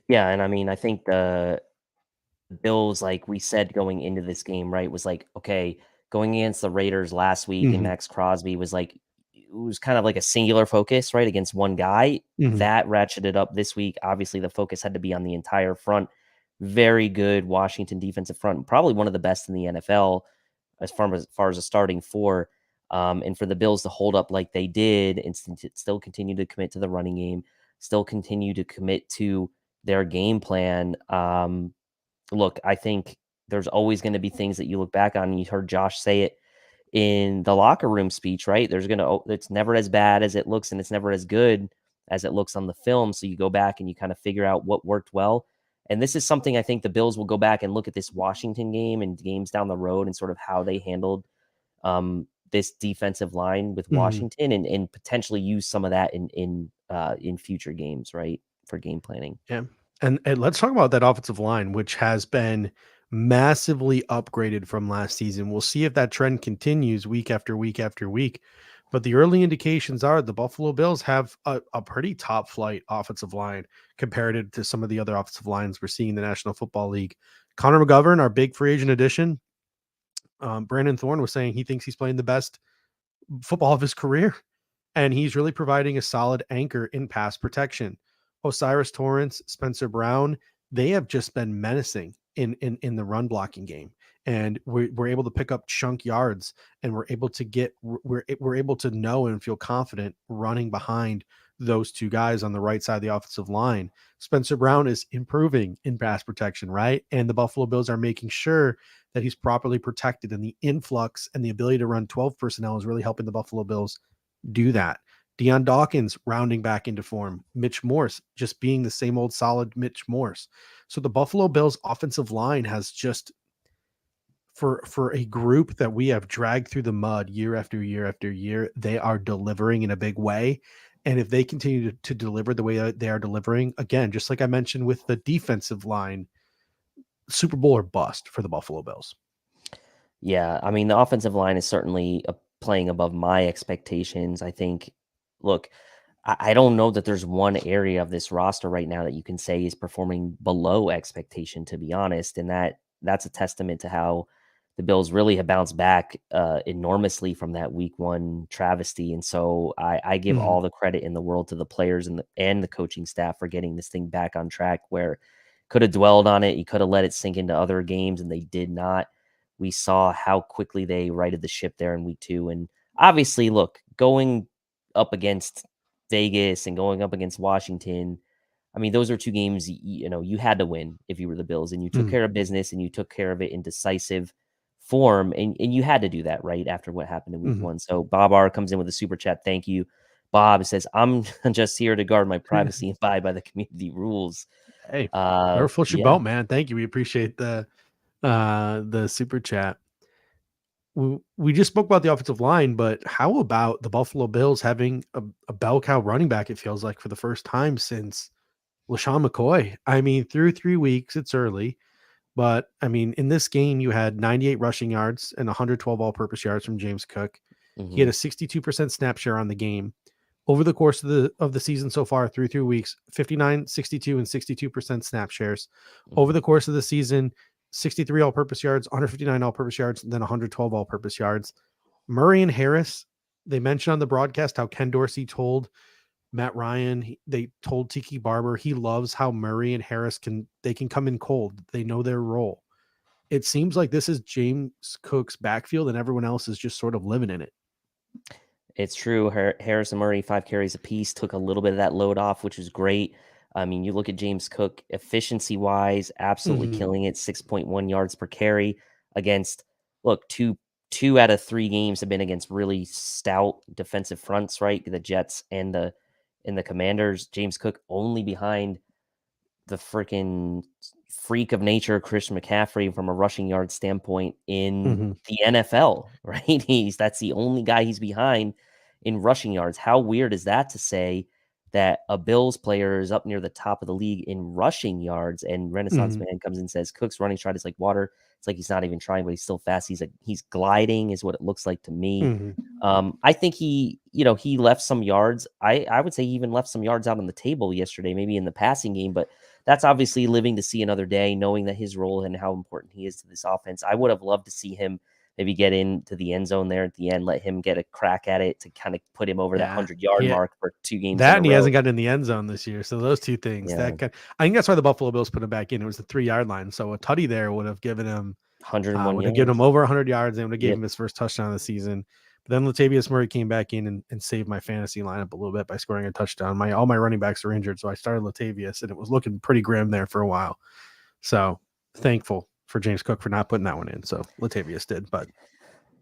Yeah, and I mean, I think the Bills, like we said going into this game, right, was like, okay, going against the Raiders last week and Max Crosby was like, it was kind of like a singular focus, right, against one guy. That ratcheted up this week. Obviously, the focus had to be on the entire front. Very good Washington defensive front, probably one of the best in the NFL as far as a starting 4. And for the Bills to hold up like they did and still continue to commit to the running game, still continue to commit to their game plan. Look, I think there's always going to be things that you look back on. And you heard Josh say it in the locker room speech, right? It's never as bad as it looks, and it's never as good as it looks on the film. So you go back and you kind of figure out what worked well. And this is something I think the Bills will go back and look at this Washington game and games down the road and sort of how they handled this defensive line with Washington and potentially use some of that in future games, right? For game planning. Yeah. And let's talk about that offensive line, which has been massively upgraded from last season. We'll see if that trend continues week after week after week. But the early indications are the Buffalo Bills have a pretty top flight offensive line compared to some of the other offensive lines we're seeing in the National Football League. Connor McGovern, our big free agent addition, Brandon Thorne was saying he thinks he's playing the best football of his career, and he's really providing a solid anchor in pass protection. Osiris Torrance, Spencer Brown, they have just been menacing in the run blocking game, and we're able to pick up chunk yards, and we're able to know and feel confident running behind those two guys on the right side of the offensive line. Spencer Brown is improving in pass protection, right? And the Buffalo Bills are making sure that he's properly protected, and the influx and the ability to run 12 personnel is really helping the Buffalo Bills do that. Deion Dawkins rounding back into form. Mitch Morse just being the same old solid Mitch Morse. So the Buffalo Bills offensive line has just, for a group that we have dragged through the mud year after year after year, they are delivering in a big way. And if they continue to deliver the way they are delivering, again, just like I mentioned with the defensive line, Super Bowl or bust for the Buffalo Bills. Yeah, I mean, the offensive line is certainly playing above my expectations. I think, look, I don't know that there's one area of this roster right now that you can say is performing below expectation, to be honest. And that's a testament to how the Bills really have bounced back enormously from that week 1 travesty. And so I give all the credit in the world to the players and the coaching staff for getting this thing back on track, where could have dwelled on it. You could have let it sink into other games, and they did not. We saw how quickly they righted the ship there in week 2. And obviously, look, going up against Vegas and going up against Washington, I mean, those are 2 games, you had to win if you were the Bills, and you took care of business, and you took care of it in decisive form. And you had to do that right after what happened in week 1. So Bob R comes in with a super chat. Thank you. Bob says, I'm just here to guard my privacy and abide by the community rules. Hey, never float your yeah. boat, man. Thank you. We appreciate the super chat. We just spoke about the offensive line, but how about the Buffalo Bills having a bell cow running back, it feels like, for the first time since LaShawn McCoy? I mean, through 3 weeks, it's early, but I mean, in this game, you had 98 rushing yards and 112 all-purpose yards from James Cook. He had a 62% snap share on the game. Over the course of the season so far, through 3 weeks, 59, 62, and 62% snap shares. Over the course of the season, 63 all-purpose yards, 159 all-purpose yards, and then 112 all-purpose yards. Murray and Harris, they mentioned on the broadcast how Ken Dorsey told Matt Ryan, they told Tiki Barber, he loves how Murray and Harris can come in cold. They know their role. It seems like this is James Cook's backfield, and everyone else is just sort of living in it. It's true. Harris and Murray, 5 carries apiece, took a little bit of that load off, which was great. I mean, you look at James Cook efficiency-wise, absolutely killing it, 6.1 yards per carry against, look, two out of 3 games have been against really stout defensive fronts, right? The Jets and the Commanders. James Cook only behind the freaking freak of nature, Christian McCaffrey, from a rushing yard standpoint in the NFL, right? That's the only guy he's behind in rushing yards. How weird is that to say that a Bills player is up near the top of the league in rushing yards, and Renaissance Man comes in and says Cook's running stride is like water. It's like he's not even trying, but he's still fast. He's gliding is what it looks like to me. I think he left some yards. I would say he even left some yards out on the table yesterday, maybe in the passing game, but that's obviously living to see another day, knowing that his role and how important he is to this offense. I would have loved to see him maybe get into the end zone there at the end, let him get a crack at it to kind of put him over that 100-yard mark for 2 games. That, and he hasn't gotten in the end zone this year. So those 2 things, I think that's why the Buffalo Bills put him back in. It was the 3-yard line. So a tutty there would have given him 101 would have given him over 100 yards, and would have given him his first touchdown of the season. But then Latavius Murray came back in and saved my fantasy lineup a little bit by scoring a touchdown. All my running backs are injured, so I started Latavius, and it was looking pretty grim there for a while. So thankful for James Cook for not putting that one in. So Latavius did, but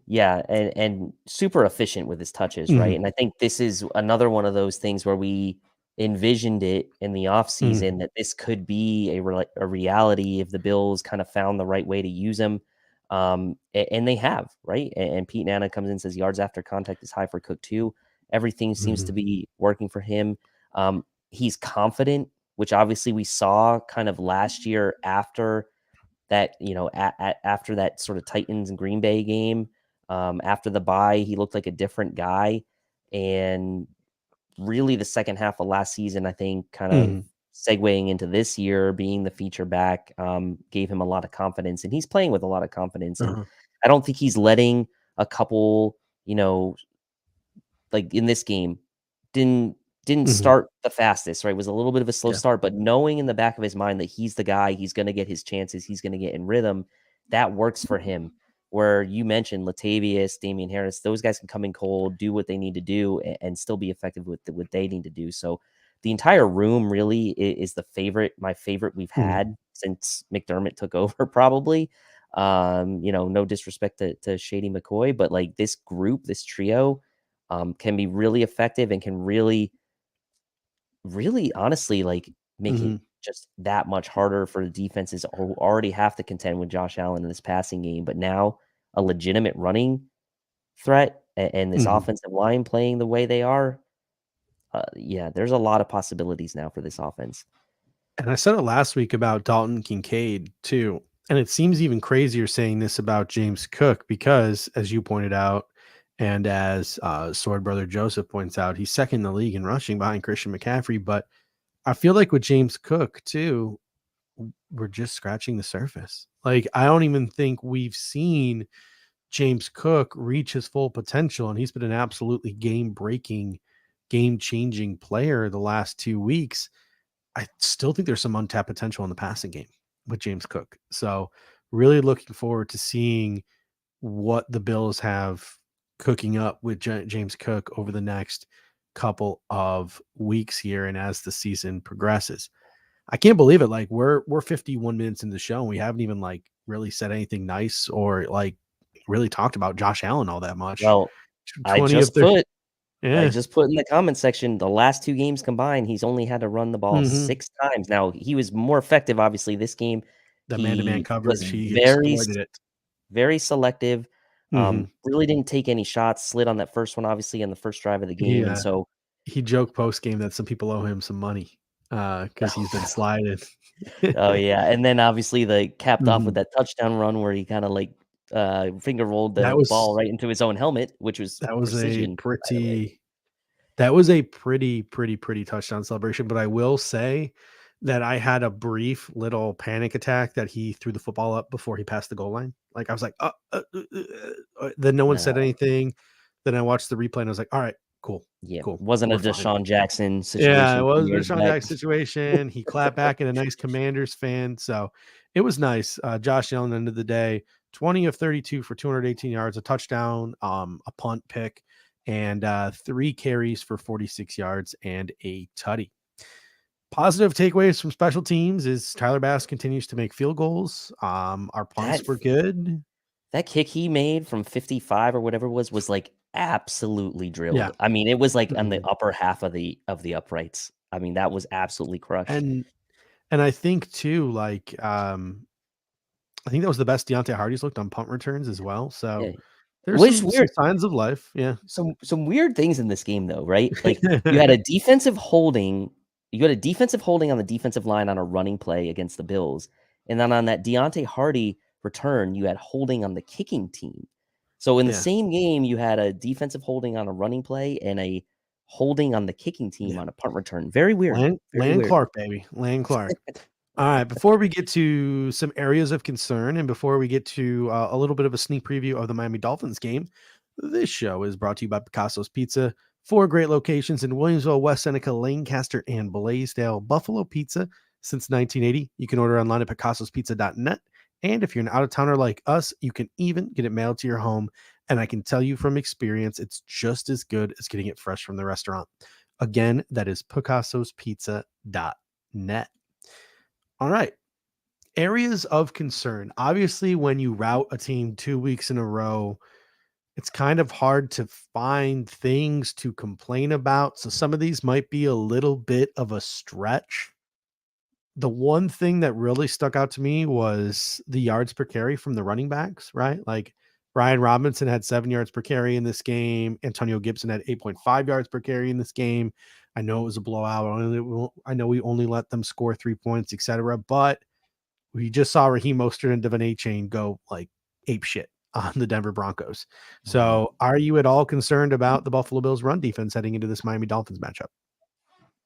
yeah, and super efficient with his touches, right? And I think this is another one of those things where we envisioned it in the offseason that this could be a reality if the Bills kind of found the right way to use him. And they have, right? And Pete Nana comes in and says yards after contact is high for Cook too. Everything seems to be working for him. He's confident, which obviously we saw kind of last year after that, after that sort of Titans and Green Bay game. After the bye, he looked like a different guy. And really the second half of last season, I think, kind of segueing into this year, being the feature back, gave him a lot of confidence, and he's playing with a lot of confidence. And I don't think he's letting a couple, like in this game, didn't start the fastest, right? Was a little bit of a slow start, but knowing in the back of his mind that he's the guy, he's going to get his chances, he's going to get in rhythm, that works for him. Where you mentioned Latavius, Damian Harris, those guys can come in cold, do what they need to do, and still be effective with what they need to do. So the entire room really is my favorite we've had since McDermott took over, probably. No disrespect to Shady McCoy, but like this group, this trio, can be really effective and can really honestly like make it just that much harder for the defenses who already have to contend with Josh Allen in this passing game, but now a legitimate running threat and this offensive line playing the way they are. There's a lot of possibilities now for this offense. And I said it last week about Dalton Kincaid too. And it seems even crazier saying this about James Cook because, as you pointed out, and as Sword Brother Joseph points out, he's second in the league in rushing behind Christian McCaffrey. But I feel like with James Cook too, we're just scratching the surface. Like, I don't even think we've seen James Cook reach his full potential. And he's been an absolutely game-breaking, game-changing player the last 2 weeks. I still think there's some untapped potential in the passing game with James Cook. So really looking forward to seeing what the Bills have cooking up with James Cook over the next couple of weeks here and as the season progresses. I can't believe it. Like we're 51 minutes into the show and we haven't even like really said anything nice or like really talked about Josh Allen all that much. Well, 20 I of their just put in the comment section, the last 2 games combined, he's only had to run the ball 6 times. Now, he was more effective, obviously, this game. The man-to-man coverage, was he very, exploited it. very selective. Really didn't take any shots, slid on that first one, obviously, on the first drive of the game. And so he joked post-game that some people owe him some money because he's been sliding. Oh, yeah. And then, obviously, the capped off with that touchdown run where he kind of like finger rolled the ball right into his own helmet, which was precision. That was a pretty touchdown celebration. But I will say that I had a brief little panic attack that he threw the football up before he passed the goal line. Like I was like, then no one said anything. Then I watched the replay and I was like, all right, cool. Yeah, cool. Wasn't We're a fine. Deshaun Jackson situation. Yeah, it was a Deshaun Jackson situation. He clapped back in a nice Commanders fan. So it was nice. Josh Allen, end of the day, 20 of 32 for 218 yards, a touchdown, a punt pick, and 3 carries for 46 yards and a tutty. Positive takeaways from special teams is Tyler Bass continues to make field goals. Our punts were good. That kick he made from 55 or whatever it was like absolutely drilled. Yeah. I mean, it was like on the upper half of the uprights. I mean, that was absolutely crushed. And I think too, like I think that was the best Deontay Hardy's looked on punt returns as well. So there's some signs of life. Yeah. Some weird things in this game though, right? Like you had a defensive holding. You had a defensive holding on the defensive line on a running play against the Bills. And then on that Deontay Hardy return, you had holding on the kicking team. So in the same game, you had a defensive holding on a running play and a holding on the kicking team on a punt return. Very weird. Land Clark, baby. Land Clark. All right. Before we get to some areas of concern and before we get to a little bit of a sneak preview of the Miami Dolphins game, this show is brought to you by Picasso's Pizza. 4 great locations in Williamsville, West Seneca, Lancaster, and Blaisdell. Buffalo Pizza since 1980. You can order online at picassospizza.net. And if you're an out-of-towner like us, you can even get it mailed to your home. And I can tell you from experience, it's just as good as getting it fresh from the restaurant. Again, that is picassospizza.net. All right. Areas of concern. Obviously, when you route a team 2 weeks in a row, it's kind of hard to find things to complain about. So some of these might be a little bit of a stretch. The one thing that really stuck out to me was the yards per carry from the running backs, right? Like Brian Robinson had 7 yards per carry in this game. Antonio Gibson had 8.5 yards per carry in this game. I know it was a blowout. I know we only let them score 3 points, etc. But we just saw Raheem Mostert and Devon Achane go like ape shit on the Denver Broncos. So are you at all concerned about the Buffalo Bills run defense heading into this Miami Dolphins matchup?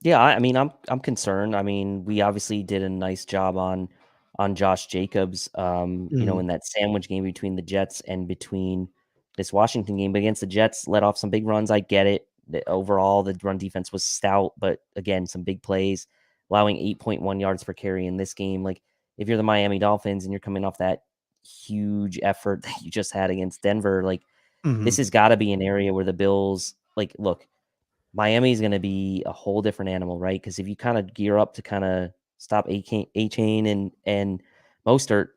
Yeah, I mean, I'm concerned. I mean, we obviously did a nice job on Josh Jacobs, in that sandwich game between the Jets and between this Washington game. But against the Jets, let off some big runs. I get it. Overall, the run defense was stout, but again, some big plays, allowing 8.1 yards per carry in this game. Like, if you're the Miami Dolphins and you're coming off that huge effort that you just had against Denver, like, this has got to be an area where the Bills, like, look, Miami is going to be a whole different animal, right? Because if you kind of gear up to kind of stop A-Chain and Mostert,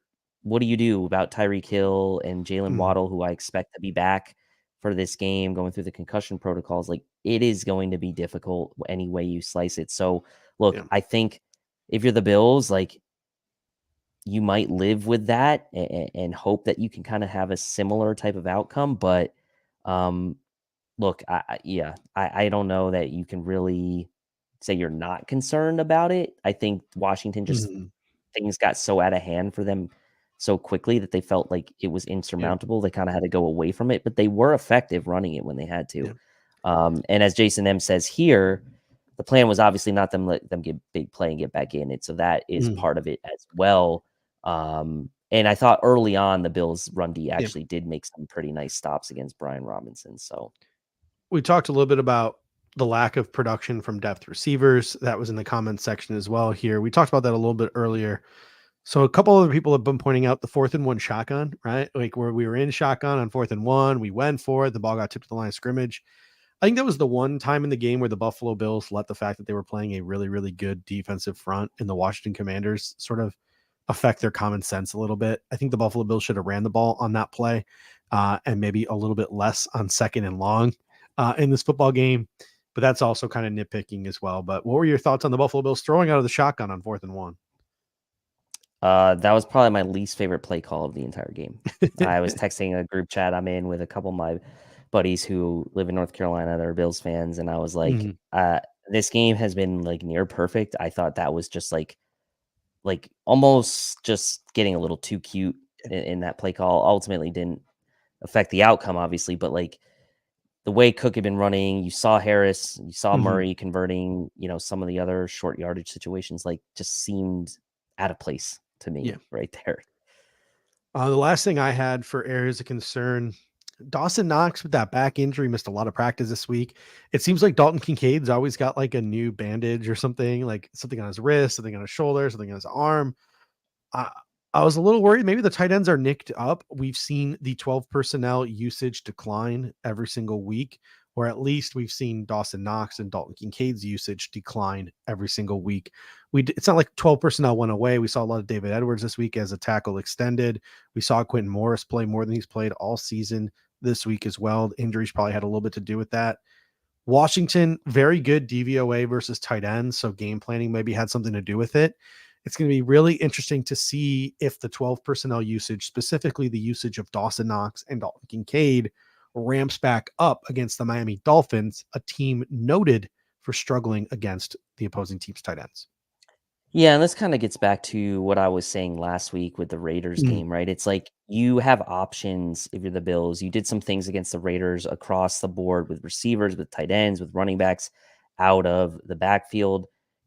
what do you do about Tyreek Hill and Jalen Waddle, who I expect to be back for this game, going through the concussion protocols? Like, it is going to be difficult any way you slice it. So, look, I think if you're the Bills, like, you might live with that and hope that you can kind of have a similar type of outcome. But, look, I don't know that you can really say you're not concerned about it. I think Washington just things got so out of hand for them so quickly that they felt like it was insurmountable. They kind of had to go away from it, but they were effective running it when they had to. And as Jason M says here, the plan was obviously not them let them get big play and get back in it. So that is part of it as well. And I thought early on the Bills run D actually did make some pretty nice stops against Brian Robinson. So we talked a little bit about the lack of production from depth receivers. That was in the comments section as well here. We talked about that a little bit earlier. So a couple other people have been pointing out the 4th and 1 shotgun, right? Like where we were in shotgun on 4th and 1, we went for it. The ball got tipped to the line of scrimmage. I think that was the one time in the game where the Buffalo Bills let the fact that they were playing a really, really good defensive front and the Washington Commanders sort of affect their common sense a little bit. I think the Buffalo Bills should have ran the ball on that play and maybe a little bit less on 2nd and long in this football game. But that's also kind of nitpicking as well. But what were your thoughts on the Buffalo Bills throwing out of the shotgun on 4th and 1? That was probably my least favorite play call of the entire game. I was texting a group chat I'm in with a couple of my buddies who live in North Carolina that are Bills fans, and I was like, this game has been like near perfect. I thought that was just like almost just getting a little too cute in that play call. Ultimately didn't affect the outcome, obviously, but like the way Cook had been running, you saw Harris, you saw Murray converting, some of the other short yardage situations, like just seemed out of place to me right there. The last thing I had for areas of concern, Dawson Knox with that back injury missed a lot of practice this week. It seems like Dalton Kincaid's always got like a new bandage or something, like something on his wrist, something on his shoulder, something on his arm. I was a little worried. Maybe the tight ends are nicked up. We've seen the 12 personnel usage decline every single week, or at least we've seen Dawson Knox and Dalton Kincaid's usage decline every single week. It's not like 12 personnel went away. We saw a lot of David Edwards this week as a tackle extended. We saw Quentin Morris play more than he's played all season this week as well. The injuries probably had a little bit to do with that. Washington, very good DVOA versus tight ends, so game planning maybe had something to do with it. It's going to be really interesting to see if the 12 personnel usage, specifically the usage of Dawson Knox and Dalton Kincaid, ramps back up against the Miami Dolphins, a team noted for struggling against the opposing team's tight ends. Yeah, and this kind of gets back to what I was saying last week with the Raiders game, right? It's like you have options if you're the Bills. You did some things against the Raiders across the board with receivers, with tight ends, with running backs out of the backfield.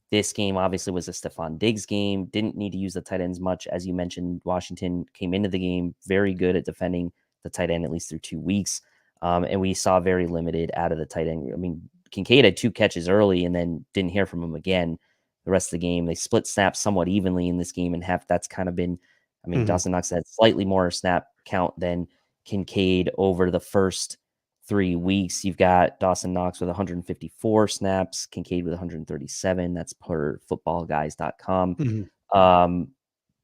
This game obviously was a Stefon Diggs game. Didn't need to use the tight ends much. As you mentioned, Washington came into the game very good at defending the tight end, at least through 2 weeks. And we saw very limited out of the tight end. I mean, Kincaid had 2 catches early and then didn't hear from him again the rest of the game. They split snaps somewhat evenly in this game, and that's kind of been, I mean, Dawson Knox had slightly more snap count than Kincaid over the first 3 weeks. You've got Dawson Knox with 154 snaps, Kincaid with 137. That's per footballguys.com.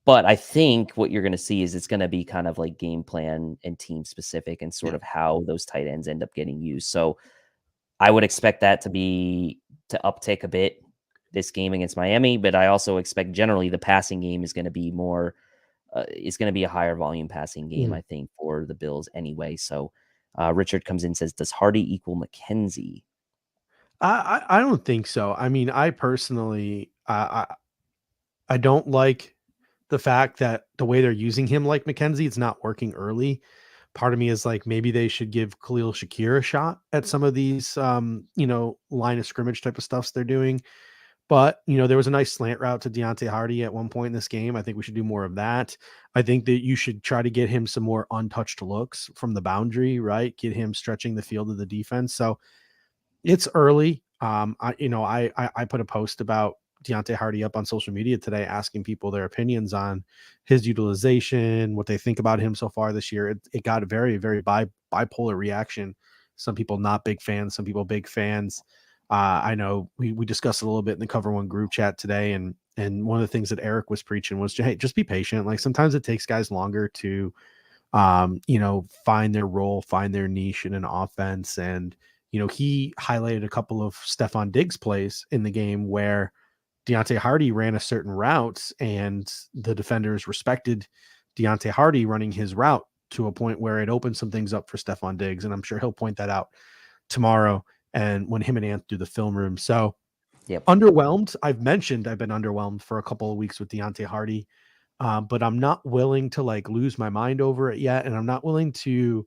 But I think what you're going to see is it's going to be kind of like game plan and team specific and sort of how those tight ends end up getting used. So I would expect that to uptick a bit this game against Miami, but I also expect generally the passing game is going to be more, is going to be a higher volume passing game, I think, for the Bills anyway. So Richard comes in and says, does Hardy equal McKenzie? I don't think so. I mean, I personally, I don't like the fact that the way they're using him like McKenzie, it's not working early. Part of me is like, maybe they should give Khalil Shakir a shot at some of these, line of scrimmage type of stuffs they're doing. But, there was a nice slant route to Deontay Hardy at one point in this game. I think we should do more of that. I think that you should try to get him some more untouched looks from the boundary, right? Get him stretching the field of the defense. So it's early. I put a post about Deontay Hardy up on social media today, asking people their opinions on his utilization, what they think about him so far this year. It got a very, very bipolar reaction. Some people not big fans, some people big fans. I know we discussed it a little bit in the Cover One group chat today, and one of the things that Eric was preaching was, hey, just be patient. Like sometimes it takes guys longer to, find their role, find their niche in an offense. And he highlighted a couple of Stefon Diggs plays in the game where Deontay Hardy ran a certain route and the defenders respected Deontay Hardy running his route to a point where it opened some things up for Stefon Diggs. And I'm sure he'll point that out tomorrow and when him and Ant do the film room. So underwhelmed. I've mentioned I've been underwhelmed for a couple of weeks with Deontay Hardy, but I'm not willing to like lose my mind over it yet. And I'm not willing to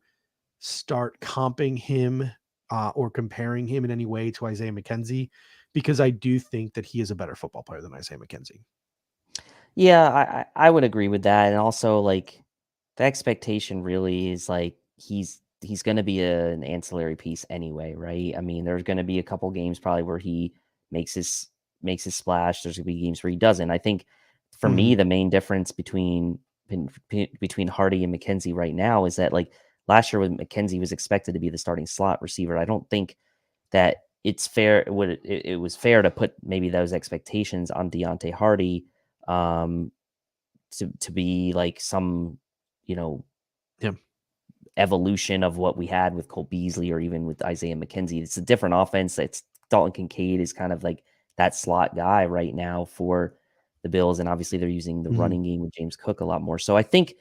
start comping him or comparing him in any way to Isaiah McKenzie, because I do think that he is a better football player than Isaiah McKenzie. Yeah, I would agree with that. And also, like, the expectation really is like he's going to be an ancillary piece anyway, right? I mean, there's going to be a couple games probably where he makes his splash. There's going to be games where he doesn't. I think for me, the main difference between Hardy and McKenzie right now is that, like, last year when McKenzie was expected to be the starting slot receiver, I don't think that it's fair. It was fair to put maybe those expectations on Deontay Hardy to be like some, evolution of what we had with Cole Beasley or even with Isaiah McKenzie. It's a different offense. It's Dalton Kincaid is kind of like that slot guy right now for the Bills. And obviously they're using the running game with James Cook a lot more. So I think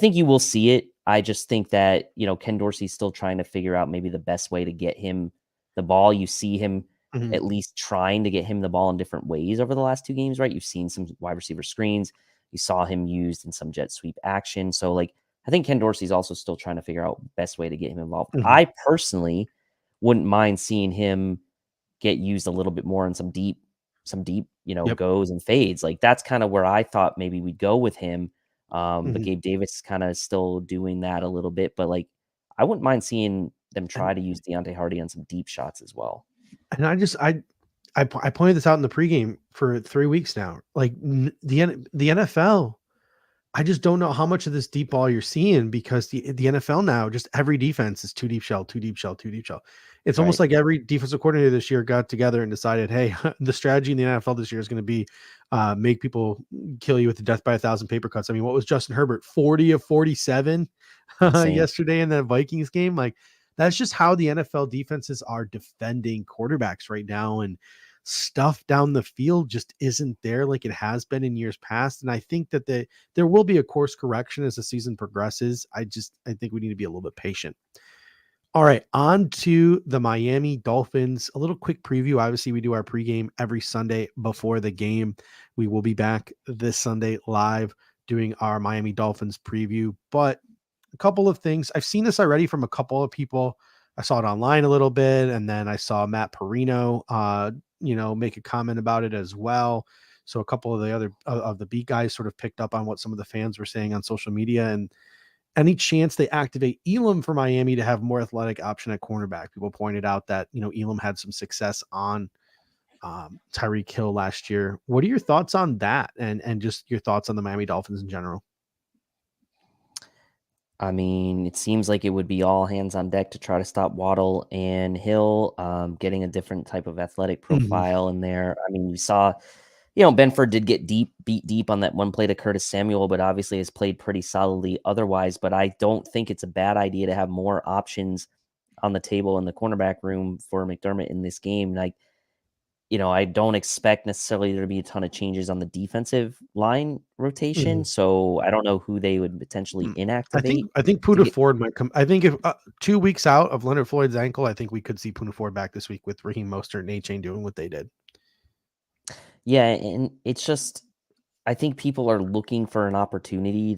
you will see it. I just think that, Ken Dorsey's still trying to figure out maybe the best way to get him the ball. You see him at least trying to get him the ball in different ways over the last two games, right? You've seen some wide receiver screens. You saw him used in some jet sweep action. So, like, I think Ken Dorsey's also still trying to figure out the best way to get him involved. I personally wouldn't mind seeing him get used a little bit more in some deep, goes and fades. Like, that's kind of where I thought maybe we'd go with him. But Gabe Davis is kind of still doing that a little bit. But, like, I wouldn't mind seeing them try to use Deontay Hardy on some deep shots as well. And I pointed this out in the pregame for 3 weeks now. Like the NFL, I just don't know how much of this deep ball you're seeing, because the NFL now, just every defense is two deep shell, two deep shell, two deep shell. It's almost like every defensive coordinator this year got together and decided, hey, the strategy in the NFL this year is going to be make people kill you with the death by 1,000 paper cuts. I mean, what was Justin Herbert? 40 of 47 yesterday in that Vikings game? Like, that's just how the NFL defenses are defending quarterbacks right now. And stuff down the field just isn't there like it has been in years past. And I think that there will be a course correction as the season progresses. I think we need to be a little bit patient. All right, on to the Miami Dolphins. A little quick preview. Obviously, we do our pregame every Sunday before the game. We will be back this Sunday live doing our Miami Dolphins preview. But a couple of things. I've seen this already from a couple of people. I saw it online a little bit, and then I saw Matt Perino, make a comment about it as well. So a couple of the other of the beat guys sort of picked up on what some of the fans were saying on social media, and any chance they activate Elam for Miami to have more athletic option at cornerback. People pointed out that, Elam had some success on Tyreek Hill last year. What are your thoughts on that? And just your thoughts on the Miami Dolphins in general? I mean, it seems like it would be all hands on deck to try to stop Waddle and Hill, getting a different type of athletic profile in there. I mean, you saw, Benford did get beat deep on that one play to Curtis Samuel, but obviously has played pretty solidly otherwise. But I don't think it's a bad idea to have more options on the table in the cornerback room for McDermott in this game. Like, I don't expect necessarily there to be a ton of changes on the defensive line rotation. Mhm. So I don't know who they would potentially inactivate. I think to Poona get- Ford might come. I think if 2 weeks out of Leonard Floyd's ankle, I think we could see Poona Ford back this week with Raheem Mostert and A-Chain doing what they did. Yeah, and it's just I think people are looking for an opportunity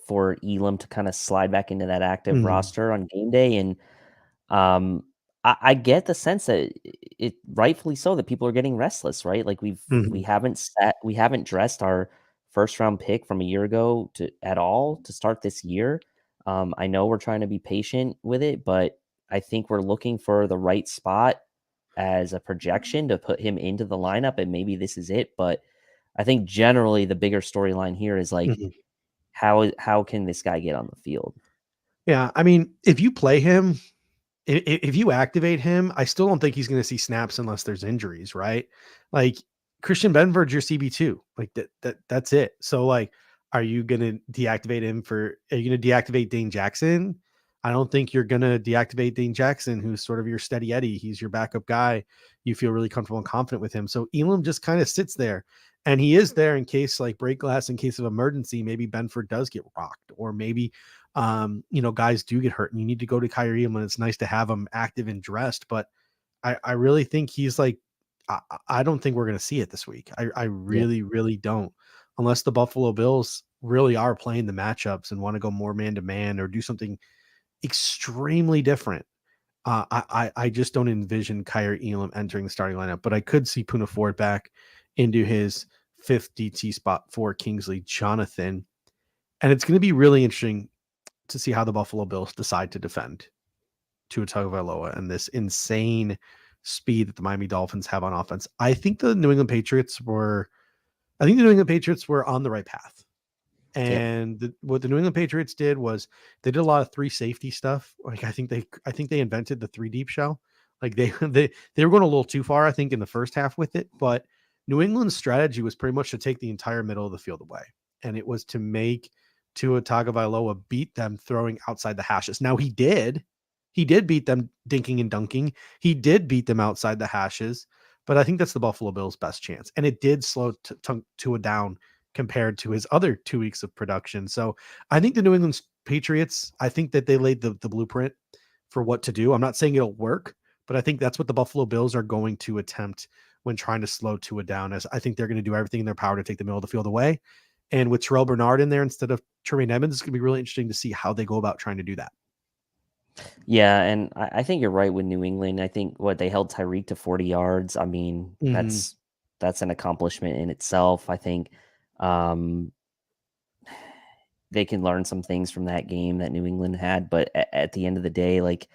for Elam to kind of slide back into that active Mhm. roster on game day, and um, I get the sense that it rightfully so that people are getting restless, right? Like we Mhm. haven't dressed our first round pick from a year ago at all to start this year. I know we're trying to be patient with it, but I think we're looking for the right spot as a projection to put him into the lineup, and maybe this is it. But I think generally the bigger storyline here is like Mhm. how can this guy get on the field? Yeah, I mean, if you play him, if you activate him, I still don't think he's going to see snaps unless there's injuries, right? Like Christian Benford's your CB2, like that's it. So like, are you going to deactivate him are you going to deactivate Dane Jackson? I don't think you're going to deactivate Dane Jackson, who's sort of your steady Eddie. He's your backup guy. You feel really comfortable and confident with him. So Elam just kind of sits there, and he is there in case like break glass, in case of emergency. Maybe Benford does get rocked, or maybe guys do get hurt and you need to go to Kyrie, and it's nice to have him active and dressed. But I really think he's like, I don't think we're going to see it this week. I Yeah. really, really don't, unless the Buffalo Bills really are playing the matchups and want to go more man to man or do something extremely different. I just don't envision Kyrie Elam entering the starting lineup, but I could see Poona Ford back into his fifth DT spot for Kingsley Jonathan. And it's going to be really interesting to see how the Buffalo Bills decide to defend Tua Tagovailoa and this insane speed that the Miami Dolphins have on offense. I think the New England Patriots were on the right path. Yep. And what the New England Patriots did was they did a lot of three safety stuff. Like I think they invented the three deep shell. Like they were going a little too far, I think, in the first half with it. But New England's strategy was pretty much to take the entire middle of the field away, and it was to make Tua Tagovailoa beat them throwing outside the hashes. Now he did beat them dinking and dunking. He did beat them outside the hashes, but I think that's the Buffalo Bills' best chance, and it did slow Tua down compared to his other 2 weeks of production. So I think the New England Patriots, I think that they laid the blueprint for what to do. I'm not saying it'll work, but I think that's what the Buffalo Bills are going to attempt when trying to slow Tua down. As I think they're going to do everything in their power to take the middle of the field away. And with Terrel Bernard in there instead of Tremaine Edmonds, it's going to be really interesting to see how they go about trying to do that. Yeah, and I think you're right with New England. I think what they held Tyreek to 40 yards. I mean, Mhm. that's an accomplishment in itself. I think um, they can learn some things from that game that New England had, but at the end of the day, like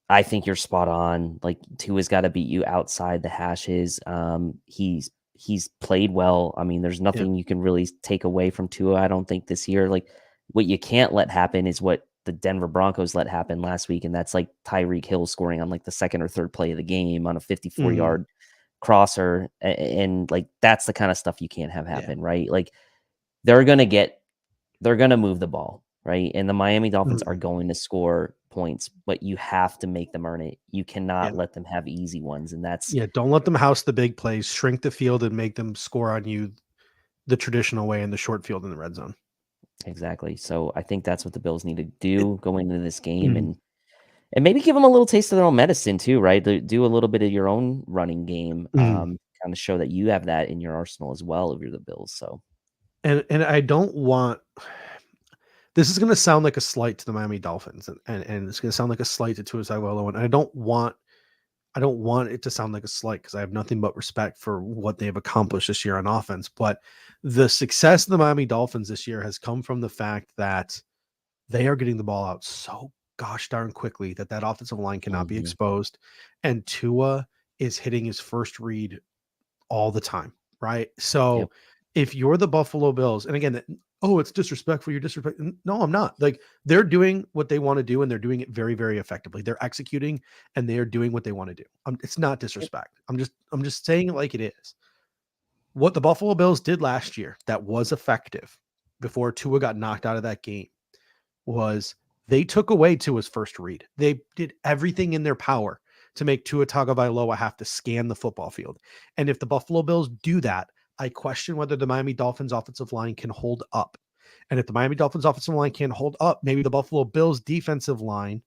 I think you're spot on. Like Tua's got to beat you outside the hashes. He's played well. I mean, there's Yeah. nothing you can really take away from Tua. I don't think this year. Like what you can't let happen is what the Denver Broncos let happen last week, and that's like Tyreek Hill scoring on like the second or third play of the game on a 54 Mhm. yard crosser, and like that's the kind of stuff you can't have Yeah. happen, right? Like they're gonna move the ball, right? And the Miami Dolphins are Mhm. going to score points, but you have to make them earn it. You Yeah. cannot let them have easy ones, and that's Yeah. Don't let them house the big plays, shrink the field and make them score on you the traditional way in the short field in the red zone. exactly. So I think that's what the Bills need to It, do going into this game, mhm. and maybe give them a little taste of their own medicine too, right? Do a little bit of your own running game, Mhm. kind of show that you have that in your arsenal as well if you're the Bills. So And I don't want this is going to sound like a slight to the Miami Dolphins, and it's going to sound like a slight to Tua Tagovailoa, and I don't want it to sound like a slight because I have nothing but respect for what they have accomplished this year on offense. But the success of the Miami Dolphins this year has come from the fact that they are getting the ball out so gosh darn quickly that offensive line cannot be mhm. exposed, and Tua is hitting his first read all the time, right? Yep. So if you're the Buffalo Bills, and again, oh, it's disrespectful, you're disrespectful. No, I'm not. Like they're doing what they want to do, and they're doing it very, very effectively. They're executing, and they are doing what they want to do. It's not Yep. disrespect. I'm just saying it like it is. What the Buffalo Bills did last year that was effective before Tua got knocked out of that game was they took away Tua's first read. They did everything in their power to make Tua Tagovailoa have to scan the football field. And if the Buffalo Bills do that, I question whether the Miami Dolphins offensive line can hold up. And if the Miami Dolphins offensive line can't hold up, maybe the Buffalo Bills defensive line,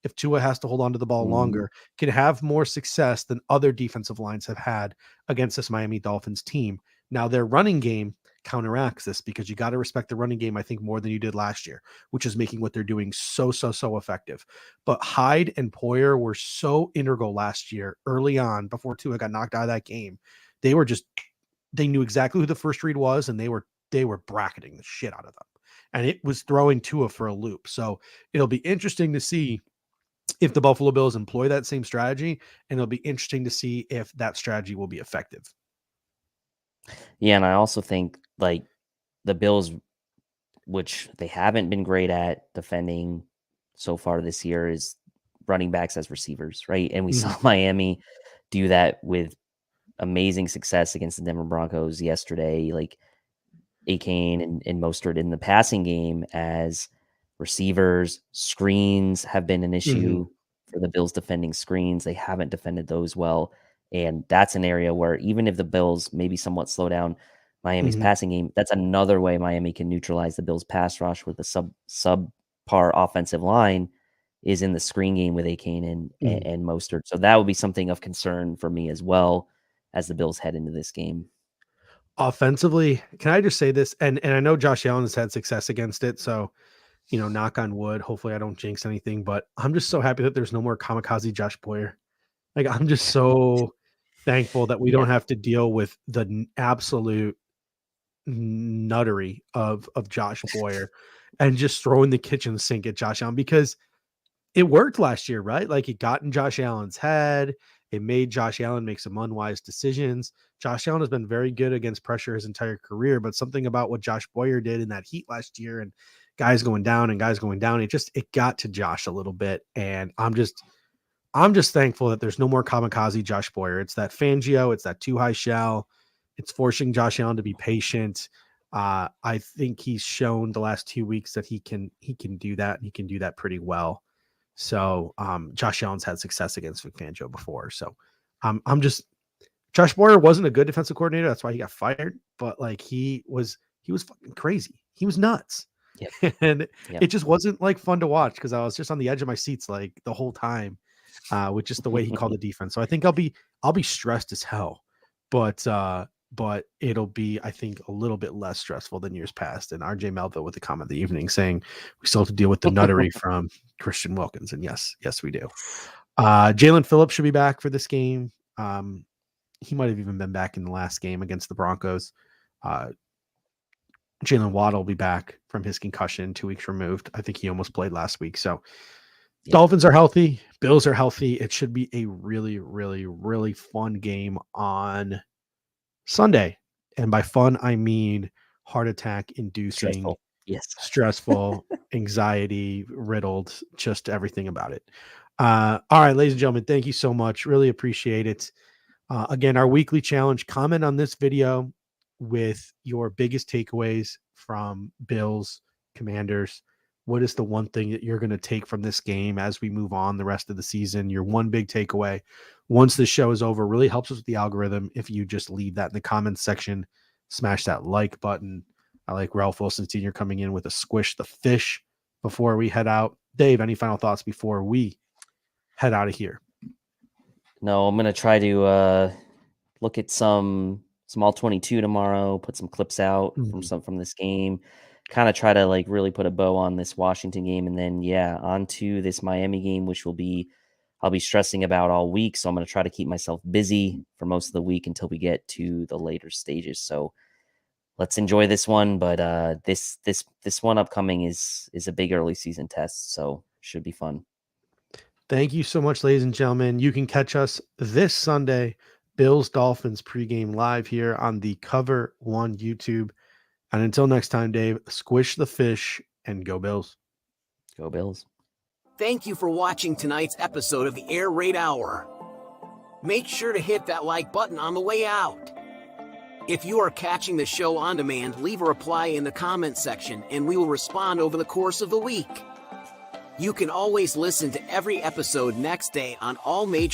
if Tua has to hold on to the ball longer, can have more success than other defensive lines have had against this Miami Dolphins team. Now, their running game counteracts this because you got to respect the running game, I think, more than you did last year, which is making what they're doing so effective. But Hyde and Poyer were so integral last year early on before Tua got knocked out of that game. They knew exactly who the first read was, and they were bracketing the shit out of them. And it was throwing Tua for a loop. So it'll be interesting to see if the Buffalo Bills employ that same strategy, and it'll be interesting to see if that strategy will be effective. Yeah, and I also think like the Bills, which they haven't been great at defending so far this year, is running backs as receivers, right? And we saw Miami do that with amazing success against the Denver Broncos yesterday. Like Akane and Mostert in the passing game as receivers. Screens have been an issue for the Bills defending screens. They haven't defended those well. And that's an area where even if the Bills maybe somewhat slow down Miami's passing game, that's another way Miami can neutralize the Bills pass rush with a subpar offensive line is in the screen game with Akane and Mostert. So that would be something of concern for me as well as the Bills head into this game. Offensively, can I just say this? And I know Josh Allen has had success against it. So, knock on wood. Hopefully I don't jinx anything, but I'm just so happy that there's no more kamikaze Josh Boyer. Like, I'm just so thankful that we don't have to deal with the absolute nuttery of Josh Boyer and just throwing the kitchen sink at Josh Allen, because it worked last year, right? Like, it got in Josh Allen's head. It made Josh Allen make some unwise decisions. Josh Allen has been very good against pressure his entire career, but something about what Josh Boyer did in that heat last year and guys going down, it got to Josh a little bit. And I'm just thankful that there's no more kamikaze Josh Boyer. It's that Fangio, it's that too high shell. It's forcing Josh Allen to be patient. I think he's shown the last 2 weeks that he can do that, and he can do that pretty well. So Josh Allen's had success against Fangio before. So Josh Boyer wasn't a good defensive coordinator. That's why he got fired. But like he was fucking crazy. He was nuts. Yep. And it just wasn't like fun to watch because I was just on the edge of my seats like the whole time with just the way he called the defense. So I think I'll be stressed as hell, but it'll be, I think, a little bit less stressful than years past. And RJ Melville with the comment of the evening saying we still have to deal with the nuttery from Christian Wilkins. And yes, we do. Jalen Phillips should be back for this game. He might have even been back in the last game against the Broncos. Jalen Waddle will be back from his concussion 2 weeks removed. I think he almost played last week. So Dolphins are healthy. Bills are healthy. It should be a really, really, really fun game on Sunday. And by fun, I mean heart attack inducing, stressful, anxiety riddled, just everything about it. All right, ladies and gentlemen, thank you so much. Really appreciate it. Again, our weekly challenge, comment on this video with your biggest takeaways from Bills, Commanders. What is the one thing that you're going to take from this game as we move on the rest of the season? Your one big takeaway once the show is over really helps us with the algorithm. If you just leave that in the comments section, smash that like button. I like Ralph Wilson Sr. coming in with a squish the fish before we head out. Dave, any final thoughts before we head out of here? No, I'm going to try to look at some all 22 tomorrow, put some clips out from this game, kind of try to like really put a bow on this Washington game. And then, on to this Miami game, which I'll be stressing about all week. So I'm going to try to keep myself busy for most of the week until we get to the later stages. So let's enjoy this one. But this one upcoming is a big early season test. So should be fun. Thank you so much, ladies and gentlemen. You can catch us this Sunday, Bills Dolphins pregame live here on the Cover One YouTube. And until next time, Dave, squish the fish and go Bills. Go Bills. Thank you for watching tonight's episode of the Air Raid Hour. Make sure to hit that like button on the way out. If you are catching the show on demand, leave a reply in the comments section and we will respond over the course of the week. You can always listen to every episode next day on all major